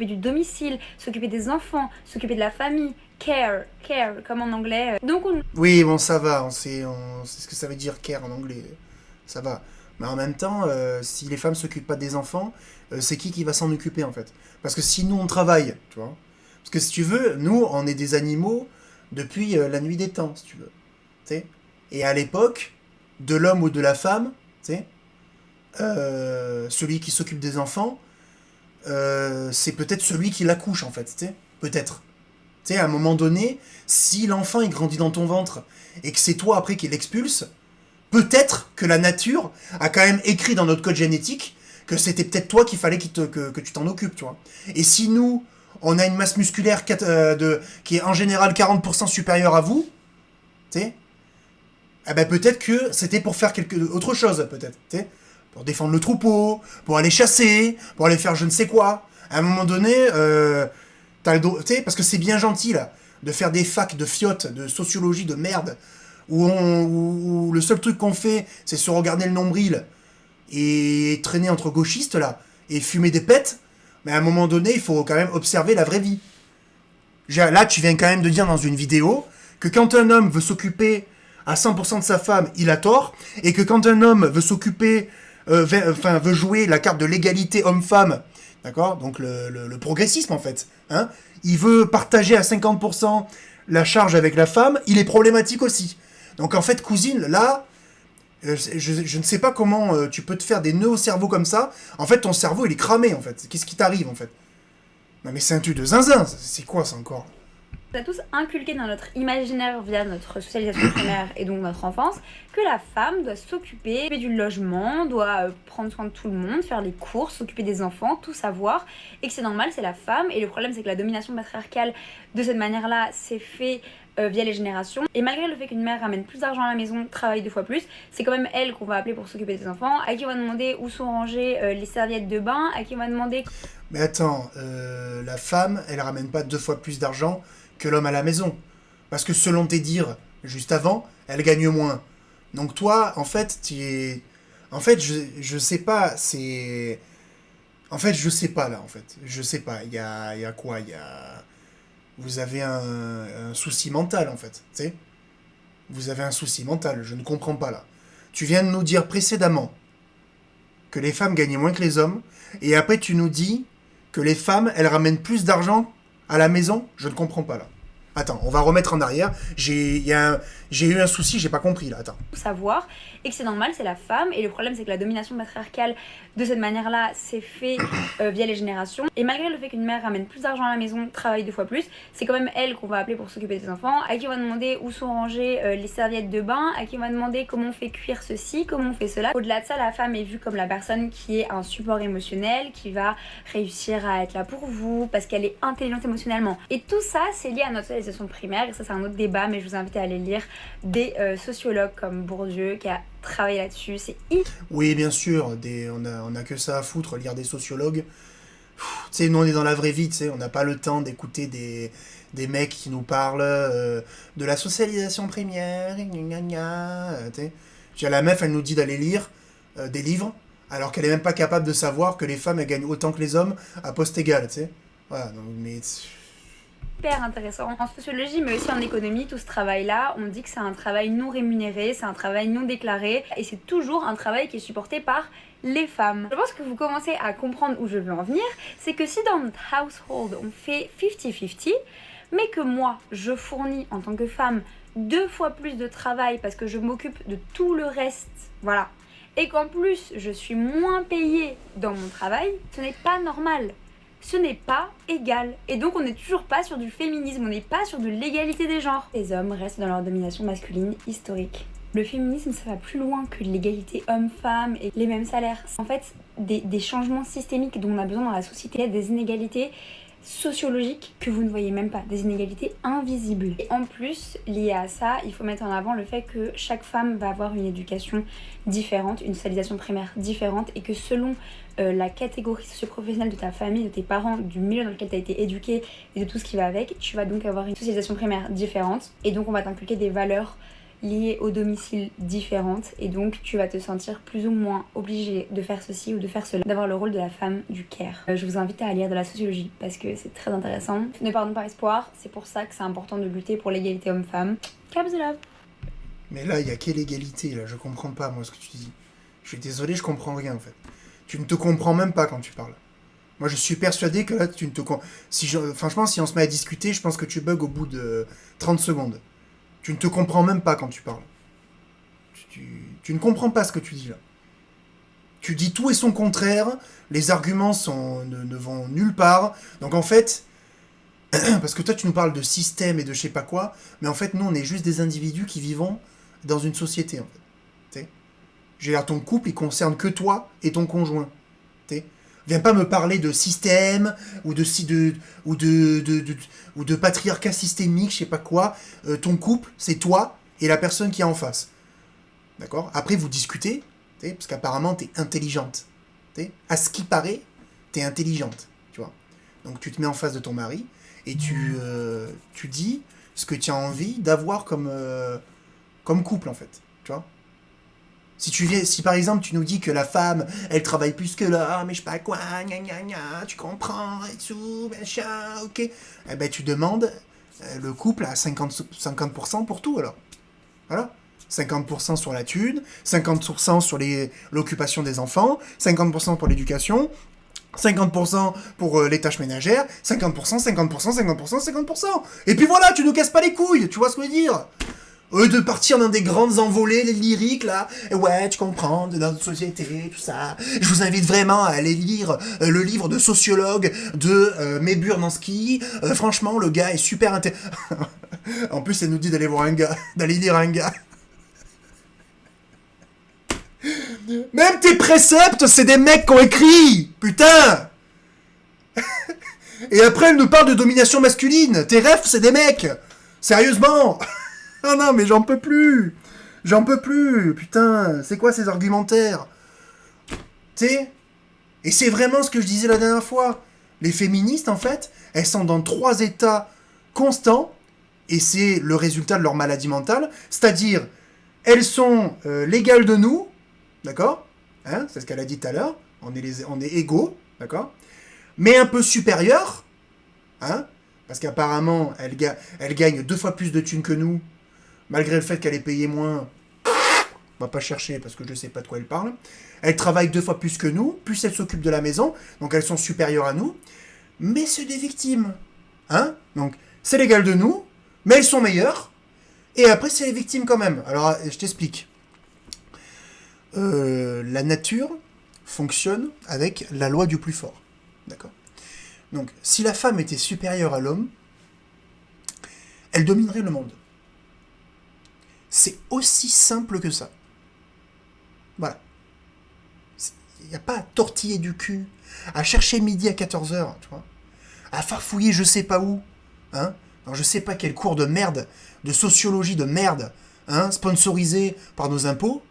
du domicile, s'occuper des enfants, s'occuper de la famille, care, comme en anglais. Donc on... Oui, bon, ça va, on sait ce que ça veut dire care en anglais, ça va. Mais en même temps, si les femmes s'occupent pas des enfants, c'est qui va s'en occuper en fait? Parce que si nous on travaille, tu vois, parce que si tu veux, nous on est des animaux depuis la nuit des temps, si tu veux, tu sais. Et à l'époque, de l'homme ou de la femme, tu sais, celui qui s'occupe des enfants, c'est peut-être celui qui l'accouche en fait, tu sais, peut-être. Tu sais, à un moment donné, si l'enfant il grandit dans ton ventre et que c'est toi après qui l'expulse, peut-être que la nature a quand même écrit dans notre code génétique que c'était peut-être toi qu'il fallait que tu t'en occupes, tu vois. Et si nous, on a une masse musculaire qui est en général 40% supérieure à vous, tu sais, eh ben peut-être que c'était pour faire autre chose, peut-être, tu sais, pour défendre le troupeau, pour aller chasser, pour aller faire je ne sais quoi. À un moment donné, t'as le droit, tu sais, parce que c'est bien gentil, là, de faire des facs de fiottes, de sociologie de merde, où le seul truc qu'on fait, c'est se regarder le nombril et traîner entre gauchistes, là, et fumer des pètes. Mais à un moment donné, il faut quand même observer la vraie vie. Là, tu viens quand même de dire dans une vidéo que quand un homme veut s'occuper à 100% de sa femme, il a tort, et que quand un homme veut s'occuper, veut jouer la carte de l'égalité homme-femme, d'accord, donc le progressisme en fait, hein, il veut partager à 50% la charge avec la femme, il est problématique aussi. Donc en fait, cousine, là, je ne sais pas comment tu peux te faire des nœuds au cerveau comme ça. En fait, ton cerveau, il est cramé en fait. Qu'est-ce qui t'arrive en fait? Non mais c'est un truc de zinzin, c'est quoi ça encore? On a tous inculqué dans notre imaginaire via notre socialisation primaire et donc notre enfance que la femme doit s'occuper du logement, doit prendre soin de tout le monde, faire les courses, s'occuper des enfants, tout savoir, et que c'est normal, c'est la femme. Et le problème, c'est que la domination patriarcale de cette manière-là s'est fait via les générations. Et malgré le fait qu'une mère ramène plus d'argent à la maison, travaille 2 fois plus, c'est quand même elle qu'on va appeler pour s'occuper des enfants, à qui on va demander où sont rangées les serviettes de bain, à qui on va demander... Mais attends, la femme, elle ramène pas 2 fois plus d'argent que l'homme à la maison. Parce que selon tes dires, juste avant, elle gagne moins. Donc toi, en fait, tu es... En fait, je sais pas, c'est... En fait, je sais pas, là, en fait. Je sais pas, il y a quoi? Il y a... Vous avez un souci mental, en fait, tu sais. Vous avez un souci mental, je ne comprends pas, là. Tu viens de nous dire précédemment que les femmes gagnaient moins que les hommes, et après tu nous dis que les femmes, elles ramènent plus d'argent à la maison. Je ne comprends pas, là. Attends, on va remettre en arrière. J'ai eu un souci, j'ai pas compris là, attends. Savoir, et que c'est normal, c'est la femme, et le problème c'est que la domination patriarcale de cette manière-là s'est fait via les générations, et malgré le fait qu'une mère ramène plus d'argent à la maison, travaille 2 fois plus, c'est quand même elle qu'on va appeler pour s'occuper des enfants, à qui on va demander où sont rangées les serviettes de bain, à qui on va demander comment on fait cuire ceci, comment on fait cela. Au-delà de ça, la femme est vue comme la personne qui est un support émotionnel, qui va réussir à être là pour vous, parce qu'elle est intelligente émotionnellement. Et tout ça, c'est lié à notre socialisation primaire, et ça c'est un autre débat, mais je vous invite à aller lire des sociologues comme Bourdieu qui a travaillé là-dessus. C'est Oui, bien sûr, on a que ça à foutre, lire des sociologues. Tu sais, nous on est dans la vraie vie, tu sais, on n'a pas le temps d'écouter des mecs qui nous parlent de la socialisation primaire, gna gna, tu sais. La meuf, elle nous dit d'aller lire des livres, alors qu'elle est même pas capable de savoir que les femmes, elles gagnent autant que les hommes à poste égal, tu sais. Voilà, donc, mais... hyper intéressant. En sociologie, mais aussi en économie, tout ce travail-là, on dit que c'est un travail non rémunéré, c'est un travail non déclaré, et c'est toujours un travail qui est supporté par les femmes. Je pense que vous commencez à comprendre où je veux en venir, c'est que si dans notre household, on fait 50-50, mais que moi, je fournis en tant que femme 2 fois plus de travail parce que je m'occupe de tout le reste, voilà, et qu'en plus, je suis moins payée dans mon travail, ce n'est pas normal. Ce n'est pas égal. Et donc on n'est toujours pas sur du féminisme, on n'est pas sur de l'égalité des genres. Les hommes restent dans leur domination masculine historique. Le féminisme, ça va plus loin que l'égalité homme-femme et les mêmes salaires. En fait, des changements systémiques dont on a besoin dans la société, des inégalités sociologiques que vous ne voyez même pas, des inégalités invisibles. Et en plus, lié à ça, il faut mettre en avant le fait que chaque femme va avoir une éducation différente, une socialisation primaire différente, et que selon la catégorie socio-professionnelle de ta famille, de tes parents, du milieu dans lequel tu as été éduqué et de tout ce qui va avec, tu vas donc avoir une socialisation primaire différente, et donc on va t'inculquer des valeurs liées au domicile différentes, et donc tu vas te sentir plus ou moins obligé de faire ceci ou de faire cela, d'avoir le rôle de la femme du care. Je vous invite à lire de la sociologie parce que c'est très intéressant. Ne pardon pas espoir, c'est pour ça que c'est important de lutter pour l'égalité homme-femme. Caps the love. Mais là, il y a quelle égalité, là? Je comprends pas, moi, ce que tu dis. Je suis désolé, je comprends rien, en fait. Tu ne te comprends même pas quand tu parles. Moi, je suis persuadé que là, tu ne te comprends... Franchement, si on se met à discuter, je pense que tu bugs au bout de 30 secondes. Tu ne te comprends même pas quand tu parles. Tu ne comprends pas ce que tu dis, là. Tu dis tout et son contraire, les arguments ne vont nulle part. Donc, en fait... Parce que toi, tu nous parles de système et de je sais pas quoi, mais en fait, nous, on est juste des individus qui vivons dans une société, en fait. J'ai l'air, ton couple, il concerne que toi et ton conjoint. Viens pas me parler de système ou de patriarcat systémique, je sais pas quoi. Ton couple, c'est toi et la personne qui est en face. D'accord? Après, vous discutez, parce qu'apparemment, t'es intelligente. À ce qui paraît, t'es intelligente. Tu vois? Donc, tu te mets en face de ton mari et tu dis ce que tu as envie d'avoir comme couple, en fait. Tu vois? Si par exemple tu nous dis que la femme, elle travaille plus que l'homme, mais je sais pas quoi, gna gna gna, tu comprends, et tout, machin, ok. Eh ben tu demandes le couple à 50% pour tout alors. Voilà. 50% sur la thune, 50% sur l'occupation des enfants, 50% pour l'éducation, 50% pour les tâches ménagères, 50%, 50%, 50%, 50%. Et puis voilà, tu nous casses pas les couilles, tu vois ce que je veux dire? De partir dans des grandes envolées, les lyriques, là. Ouais, tu comprends, dans notre société, tout ça. Je vous invite vraiment à aller lire le livre de sociologue de Meburnanski. Franchement, le gars est super intéressant. En plus, elle nous dit d'aller voir un gars, d'aller lire un gars. Même tes préceptes, c'est des mecs qui ont écrit. Putain. Et après, elle nous parle de domination masculine. Tes rêves, c'est des mecs. Sérieusement. Ah non, mais j'en peux plus. J'en peux plus. Putain, c'est quoi ces argumentaires? Tu sais? Et c'est vraiment ce que je disais la dernière fois. Les féministes, en fait, elles sont dans 3 états constants, et c'est le résultat de leur maladie mentale. C'est-à-dire, elles sont l'égale de nous, d'accord? Hein, c'est ce qu'elle a dit tout à l'heure. On est égaux, d'accord? Mais un peu supérieurs, hein? Parce qu'apparemment, elle gagne 2 fois plus de thunes que nous, malgré le fait qu'elle est payée moins. On va pas chercher parce que je sais pas de quoi elle parle. Elle travaille 2 fois plus que nous, plus elle s'occupe de la maison, donc elles sont supérieures à nous. Mais c'est des victimes. Hein? Donc, c'est l'égal de nous, Mais elles sont meilleures. Et après, c'est les victimes quand même. Alors, je t'explique. La nature fonctionne avec la loi du plus fort. D'accord ? Donc, si la femme était supérieure à l'homme, elle dominerait le monde. C'est aussi simple que ça. Voilà. Il n'y a pas à tortiller du cul, à chercher midi à 14h, tu vois, à farfouiller je sais pas où, hein, dans je sais pas quel cours de merde, de sociologie de merde, hein, sponsorisé par nos impôts,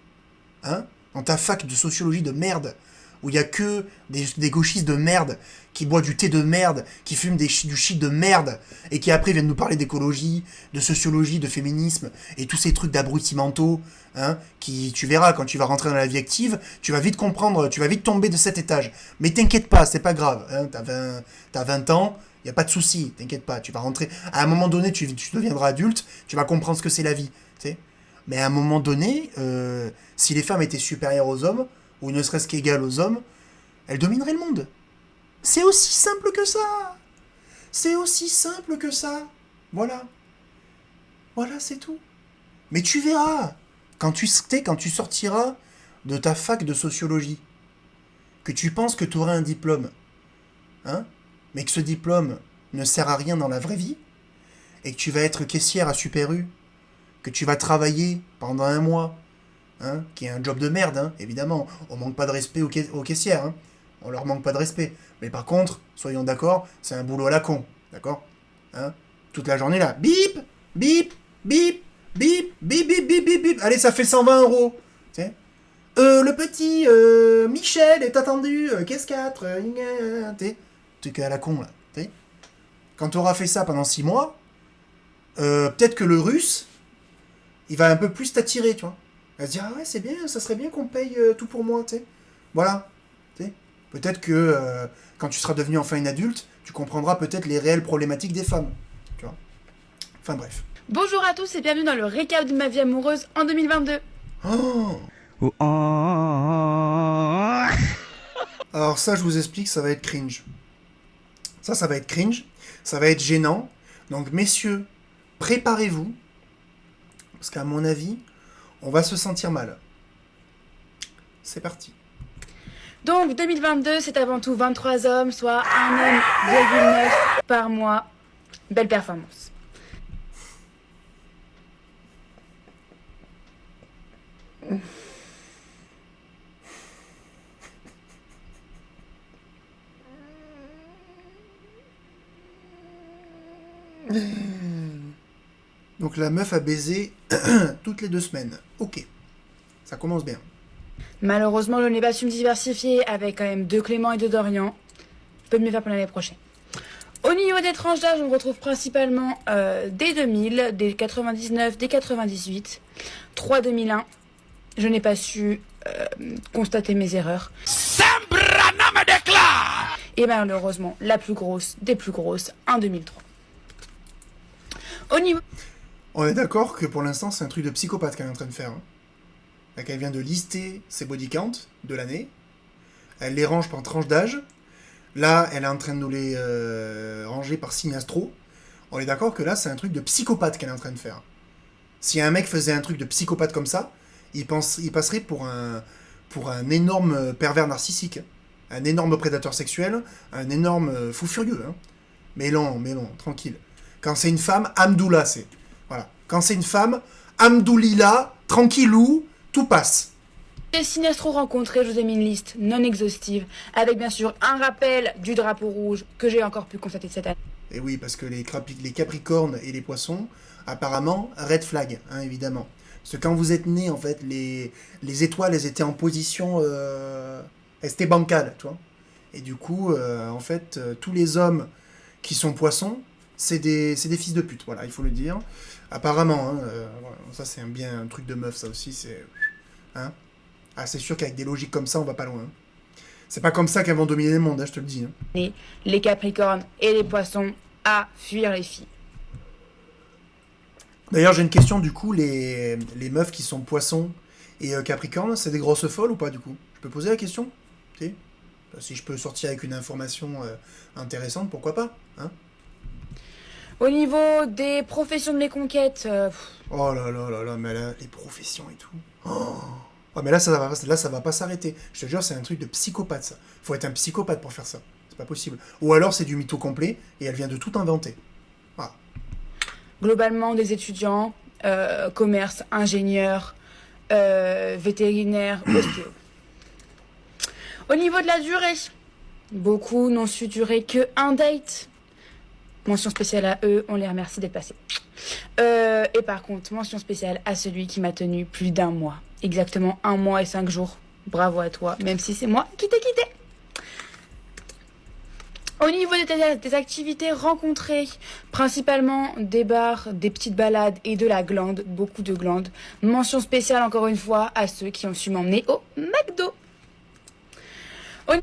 hein, dans ta fac de sociologie de merde, où il n'y a que des gauchistes de merde, qui boivent du thé de merde, qui fument du shit de merde, et qui après viennent nous parler d'écologie, de sociologie, de féminisme, et tous ces trucs d'abrutis mentaux, hein, qui, tu verras, quand tu vas rentrer dans la vie active, tu vas vite comprendre, tu vas vite tomber de cet étage. Mais t'inquiète pas, c'est pas grave, hein, t'as 20 ans, y a pas de souci, t'inquiète pas, tu vas rentrer, à un moment donné, tu deviendras adulte, tu vas comprendre ce que c'est la vie, tu sais. Mais à un moment donné, si les femmes étaient supérieures aux hommes, ou ne serait-ce qu'égales aux hommes, elles domineraient le monde. C'est aussi simple que ça. C'est aussi simple que ça. Voilà. Voilà, c'est tout. Mais tu verras, quand tu sortiras de ta fac de sociologie, que tu penses que tu auras un diplôme, hein, mais que ce diplôme ne sert à rien dans la vraie vie, et que tu vas être caissière à Super U, que tu vas travailler pendant 1 mois, hein, qui est un job de merde, hein, évidemment. On manque pas de respect aux caissières, hein. On leur manque pas de respect. Mais par contre, soyons d'accord, c'est un boulot à la con, d'accord, hein, toute la journée là. Bip, bip, bip, bip, bip, bip, bip, bip, bip. Allez, ça fait 120 €. Tu sais. Le petit Michel est attendu, caisse 4, t'es qu'à la con là. T'sais. Quand t'auras fait ça pendant 6 mois, peut-être que le russe, il va un peu plus t'attirer, tu vois. Il va se dire, ah ouais, c'est bien, ça serait bien qu'on paye tout pour moi, tu sais. Voilà. Tu sais. Peut-être que quand tu seras devenu enfin une adulte, tu comprendras peut-être les réelles problématiques des femmes. Tu vois. Enfin bref. Bonjour à tous et bienvenue dans le récap de ma vie amoureuse en 2022. Oh. Oh, oh. Alors ça, je vous explique, ça va être cringe. Ça va être cringe. Ça va être gênant. Donc messieurs, préparez-vous. Parce qu'à mon avis, on va se sentir mal. C'est parti. Donc 2022, c'est avant tout 23 hommes, soit 1,9 par mois. Belle performance. Donc la meuf a baisé toutes les 2 semaines. Ok, ça commence bien. Malheureusement, je n'ai pas su me diversifier avec quand même 2 Clément et 2 Dorian. Peut mieux faire pour l'année prochaine. Au niveau des tranches d'âge, on retrouve principalement des 2000, des 99, des 98, 3 2001. Je n'ai pas su constater mes erreurs. Sembrana me déclare. Et malheureusement, la plus grosse des plus grosses, un 2003. Au niveau... On est d'accord que pour l'instant, c'est un truc de psychopathe qu'elle est en train de faire. Hein. Là, qu'elle vient de lister ses body count de l'année. Elle les range par tranche d'âge. Là, elle est en train de nous les ranger par signe astro. On est d'accord que là, c'est un truc de psychopathe qu'elle est en train de faire. Si un mec faisait un truc de psychopathe comme ça, il passerait pour un énorme pervers narcissique. Un énorme prédateur sexuel. Un énorme fou furieux. Hein. Mais non, tranquille. Quand c'est une femme, Amdoula, c'est... Voilà. Quand c'est une femme, Amdoulila, tranquillou, tout passe. Les sinastros rencontrés, je vous ai mis une liste non exhaustive, avec bien sûr un rappel du drapeau rouge que j'ai encore pu constater cette année. Et oui, parce que les capricornes et les poissons, apparemment, red flag, hein, évidemment. Parce que quand vous êtes nés, en fait, les étoiles, elles étaient en position... elles étaient bancales, tu vois. Et du coup, en fait, tous les hommes qui sont poissons, c'est des fils de pute, voilà, il faut le dire. Apparemment, hein, voilà, ça c'est bien un truc de meuf, ça aussi, c'est... Hein. Ah, c'est sûr qu'avec des logiques comme ça, on va pas loin. Hein. C'est pas comme ça qu'elles vont dominer le monde, hein, je te le dis. Hein. Les capricornes et les poissons, à fuir les filles. D'ailleurs, j'ai une question, du coup, les meufs qui sont poissons et capricornes, c'est des grosses folles ou pas, du coup? Je peux poser la question? Si je peux sortir avec une information intéressante, pourquoi pas, hein? Au niveau des professions de mes conquêtes, Oh là là là là, mais là, les professions et tout. Oh, mais là, ça va pas s'arrêter. Je te jure, c'est un truc de psychopathe, ça. Faut être un psychopathe pour faire ça. C'est pas possible. Ou alors, c'est du mytho complet, et elle vient de tout inventer. Voilà. globalement des étudiants, commerce, ingénieur, vétérinaire, ostéo. Au niveau de la durée, beaucoup n'ont su durer que un date. Mention spéciale à eux, on les remercie d'être passés. Et par contre, mention spéciale à celui qui m'a tenu plus d'1 mois. Exactement 1 mois et 5 jours. Bravo à toi, même si c'est moi qui t'ai quitté. Au niveau des activités rencontrées, principalement des bars, des petites balades et de la glande, beaucoup de glandes. Mention spéciale encore une fois à ceux qui ont su m'emmener au McDo. Au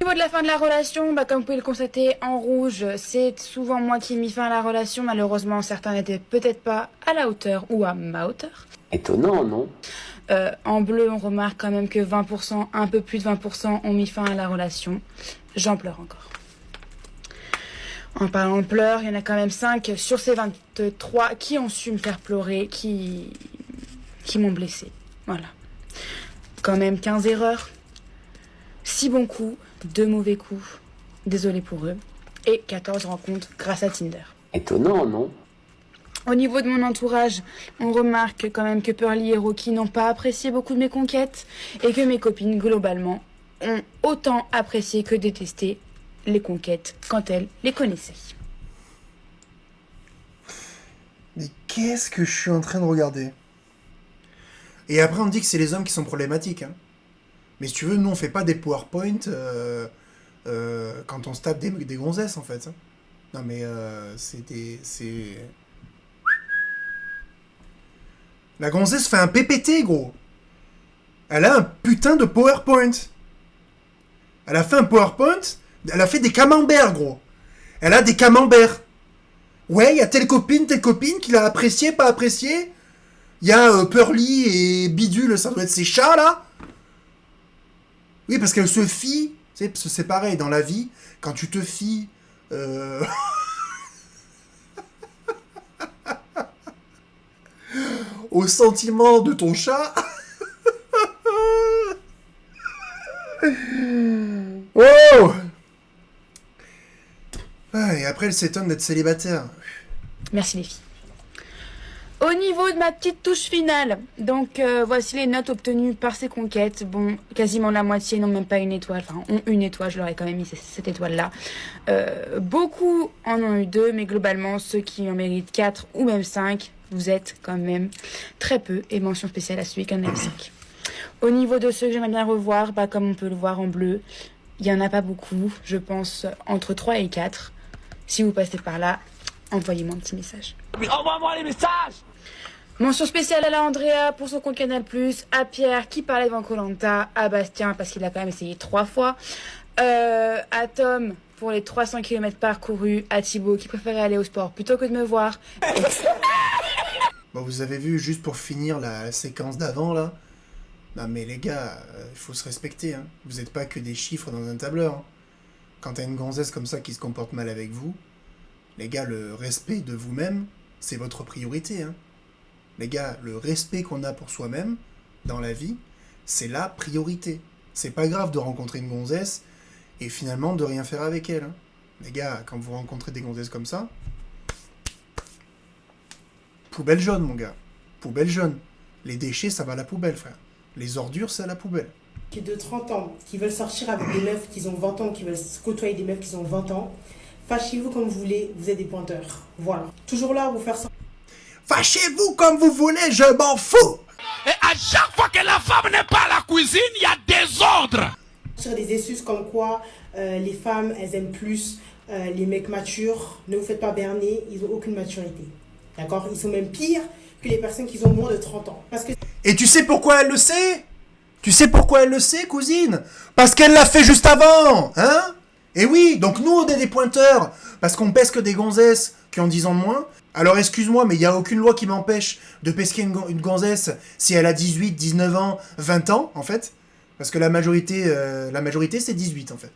niveau de la fin de la relation, comme vous pouvez le constater, en rouge, c'est souvent moi qui ai mis fin à la relation. Malheureusement, certains n'étaient peut-être pas à la hauteur ou à ma hauteur. Étonnant, non? En bleu, on remarque quand même que 20%, un peu plus de 20% ont mis fin à la relation. J'en pleure encore. En parlant de pleurs, il y en a quand même 5 sur ces 23 qui ont su me faire pleurer, qui m'ont blessée. Voilà. Quand même 15 erreurs, 6 bons coups, 2 mauvais coups, désolé pour eux, et 14 rencontres grâce à Tinder. Étonnant, non? Au niveau de mon entourage, on remarque quand même que Pearly et Rocky n'ont pas apprécié beaucoup de mes conquêtes et que mes copines, globalement, ont autant apprécié que détesté les conquêtes quand elles les connaissaient. Mais qu'est-ce que je suis en train de regarder? Et après, on dit que c'est les hommes qui sont problématiques. Hein. Mais si tu veux, nous, on fait pas des PowerPoint quand on se tape des gonzesses, en fait. Hein. Non, mais c'est... La gonzesse fait un PPT, gros. Elle a un putain de PowerPoint. Elle a fait un PowerPoint. Elle a fait des camemberts, gros. Elle a des camemberts. Ouais, il y a telle copine qui l'a apprécié, pas apprécié. Il y a Pearly et Bidule, ça doit être ces chats, là. Oui, parce qu'elle se fie. Tu sais, parce que c'est pareil, dans la vie, quand tu te fies... au sentiment de ton chat. Oh. Ah, et après, elle s'étonne d'être célibataire. Merci les filles. Au niveau de ma petite touche finale, donc voici les notes obtenues par ces conquêtes. Bon, quasiment la moitié n'ont même pas une étoile, enfin ont une étoile, je leur ai quand même mis cette étoile-là. Beaucoup en ont eu 2, mais globalement, ceux qui en méritent 4 ou même 5, vous êtes quand même très peu, et mention spéciale à celui qui en a eu 5. Au niveau de ceux que j'aimerais bien revoir, comme on peut le voir en bleu, il n'y en a pas beaucoup, je pense entre 3 et 4. Si vous passez par là, envoyez-moi un petit message. Envoie-moi les messages! Mention spéciale à la Andrea pour son compte Canal+, à Pierre qui parlait devant Koh-Lanta, à Bastien parce qu'il a quand même essayé 3 fois, à Tom pour les 300 km parcourus, à Thibaut qui préférait aller au sport plutôt que de me voir. Bon, vous avez vu, juste pour finir la séquence d'avant, là. Non mais les gars, il faut se respecter, hein. Vous n'êtes pas que des chiffres dans un tableur. Hein. Quand t'as une gonzesse comme ça qui se comporte mal avec vous, les gars, le respect de vous-même, c'est votre priorité, hein. Les gars, le respect qu'on a pour soi-même, dans la vie, c'est la priorité. C'est pas grave de rencontrer une gonzesse et finalement de rien faire avec elle. Hein. Les gars, quand vous rencontrez des gonzesses comme ça, poubelle jaune, mon gars. Poubelle jaune. Les déchets, ça va à la poubelle, frère. Les ordures, c'est à la poubelle. Qui de 30 ans, qui veulent sortir avec des meufs qui ont 20 ans, qui veulent côtoyer des meufs qui ont 20 ans, fâchez-vous comme vous voulez, vous êtes des pointeurs. Voilà. Toujours là à vous faire ça. Fâchez-vous comme vous voulez, je m'en fous. Et à chaque fois que la femme n'est pas à la cuisine, il y a désordre. Sur des excuses comme quoi les femmes, elles aiment plus les mecs matures. Ne vous faites pas berner, ils n'ont aucune maturité. D'accord? Ils sont même pires que les personnes qui ont moins de 30 ans. Parce que... Et tu sais pourquoi elle le sait? Tu sais pourquoi elle le sait, cousine? Parce qu'elle l'a fait juste avant, hein? Et oui, donc nous, on est des pointeurs. Parce qu'on pèse que des gonzesses qui ont 10 ans de moins. Alors excuse-moi, mais il n'y a aucune loi qui m'empêche de pesquer une gonzesse si elle a 18, 19 ans, 20 ans, en fait. Parce que la majorité c'est 18 en fait.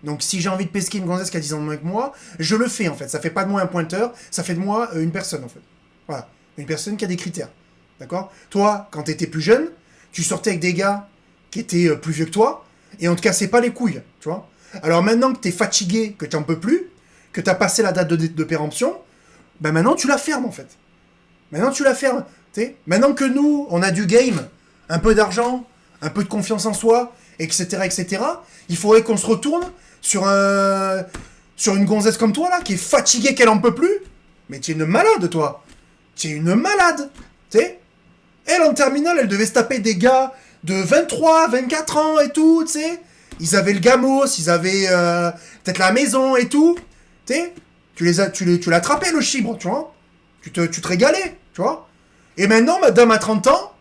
Donc si j'ai envie de pesquer une gonzesse qui a 10 ans de moins que moi, je le fais en fait. Ça fait pas de moi un pointeur, ça fait de moi une personne en fait. Voilà, une personne qui a des critères. D'accord? Toi, quand t'étais plus jeune, tu sortais avec des gars qui étaient plus vieux que toi, et on te cassait pas les couilles, tu vois? Alors maintenant que t'es fatigué, que t'en peux plus, que t'as passé la date de péremption, ben maintenant tu la fermes en fait. Maintenant tu la fermes. T'sais, maintenant que nous, on a du game, un peu d'argent, un peu de confiance en soi, etc., etc., il faudrait qu'on se retourne sur une gonzesse comme toi, là, qui est fatiguée, qu'elle en peut plus. Mais tu es une malade, toi. Tu es une malade. Tu sais, elle, en terminale, elle devait se taper des gars de 23, 24 ans et tout, tu sais. Ils avaient le gamos, ils avaient peut-être la maison et tout. Tu sais, tu l'attrapais, le chibre, tu vois. Tu te régalais, tu vois. Et maintenant, madame a 30 ans,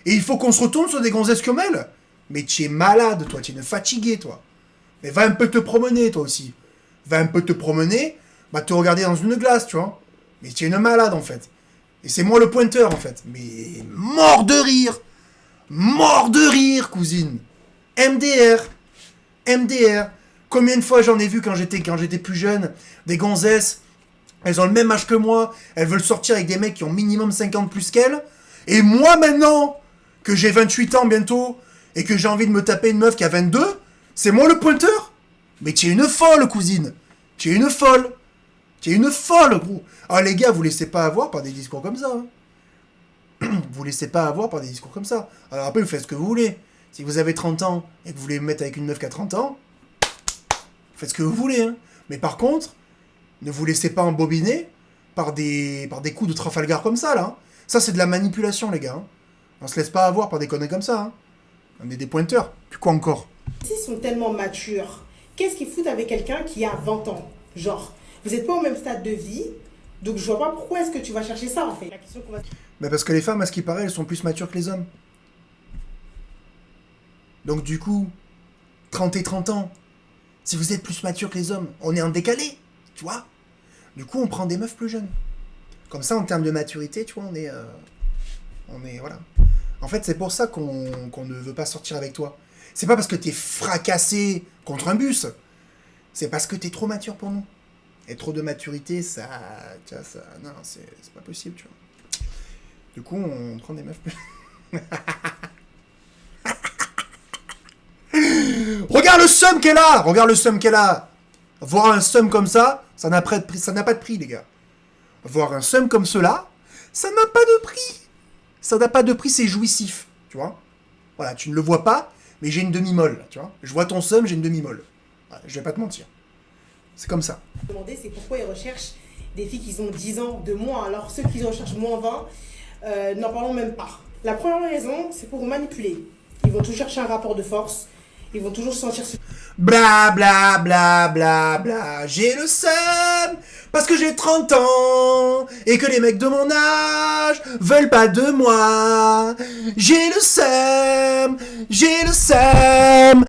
et il faut qu'on se retourne sur des gonzesses comme elle. Mais tu es malade, toi, tu es une fatiguée, toi. Mais va un peu te promener, toi aussi. Va un peu te promener, va te regarder dans une glace, tu vois. Mais tu es une malade, en fait. Et c'est moi le pointeur, en fait. Mais mort de rire. Mort de rire, cousine. MDR. MDR. Combien de fois j'en ai vu quand j'étais plus jeune, des gonzesses, elles ont le même âge que moi, elles veulent sortir avec des mecs qui ont minimum 50 plus qu'elles, et moi maintenant, que j'ai 28 ans bientôt, et que j'ai envie de me taper une meuf qui a 22, c'est moi le pointeur? Mais tu es une folle, cousine. Tu es une folle. Tu es une folle, gros. Ah, les gars, vous laissez pas avoir par des discours comme ça. Hein. Vous laissez pas avoir par des discours comme ça. Alors après, vous faites ce que vous voulez. Si vous avez 30 ans et que vous voulez me mettre avec une meuf qui a 30 ans, faites ce que vous voulez. Hein. Mais par contre, ne vous laissez pas embobiner par des coups de Trafalgar comme ça, là. Hein. Ça, c'est de la manipulation, les gars. Hein. On se laisse pas avoir par des conneries comme ça. Hein. On est des pointeurs. Puis quoi encore? S'ils sont tellement matures, qu'est-ce qu'ils foutent avec quelqu'un qui a 20 ans? Genre, vous n'êtes pas au même stade de vie, donc je vois pas pourquoi est-ce que tu vas chercher ça, en fait. La question qu'on va... Mais parce que les femmes, à ce qui paraît, elles sont plus matures que les hommes. Donc du coup, 30 et 30 ans, si vous êtes plus mature que les hommes, on est en décalé, tu vois. Du coup, on prend des meufs plus jeunes. Comme ça, en termes de maturité, tu vois, on est voilà. En fait, c'est pour ça qu'on ne veut pas sortir avec toi. C'est pas parce que t'es fracassé contre un bus. C'est parce que t'es trop mature pour nous. Et trop de maturité, ça... Tu vois, ça... Non, c'est pas possible, tu vois. Du coup, on prend des meufs plus... Regarde le seum qu'elle a! Regarde le seum qu'elle a! Voir un seum comme ça n'a pas de prix, les gars. Voir un seum comme cela, ça n'a pas de prix. Ça n'a pas de prix, c'est jouissif, tu vois. Voilà, tu ne le vois pas, mais j'ai une demi-molle, tu vois. Je vois ton seum, j'ai une demi-molle. Voilà, je vais pas te mentir. C'est comme ça. Demander, c'est pourquoi ils recherchent des filles qui ont 10 ans de moins. Alors ceux qui recherchent moins 20, n'en parlons même pas. La première raison, c'est pour vous manipuler. Ils vont toujours chercher un rapport de force. Ils vont toujours se sentir... Bla bla bla bla bla, j'ai le seum parce que j'ai 30 ans et que les mecs de mon âge veulent pas de moi. J'ai le seum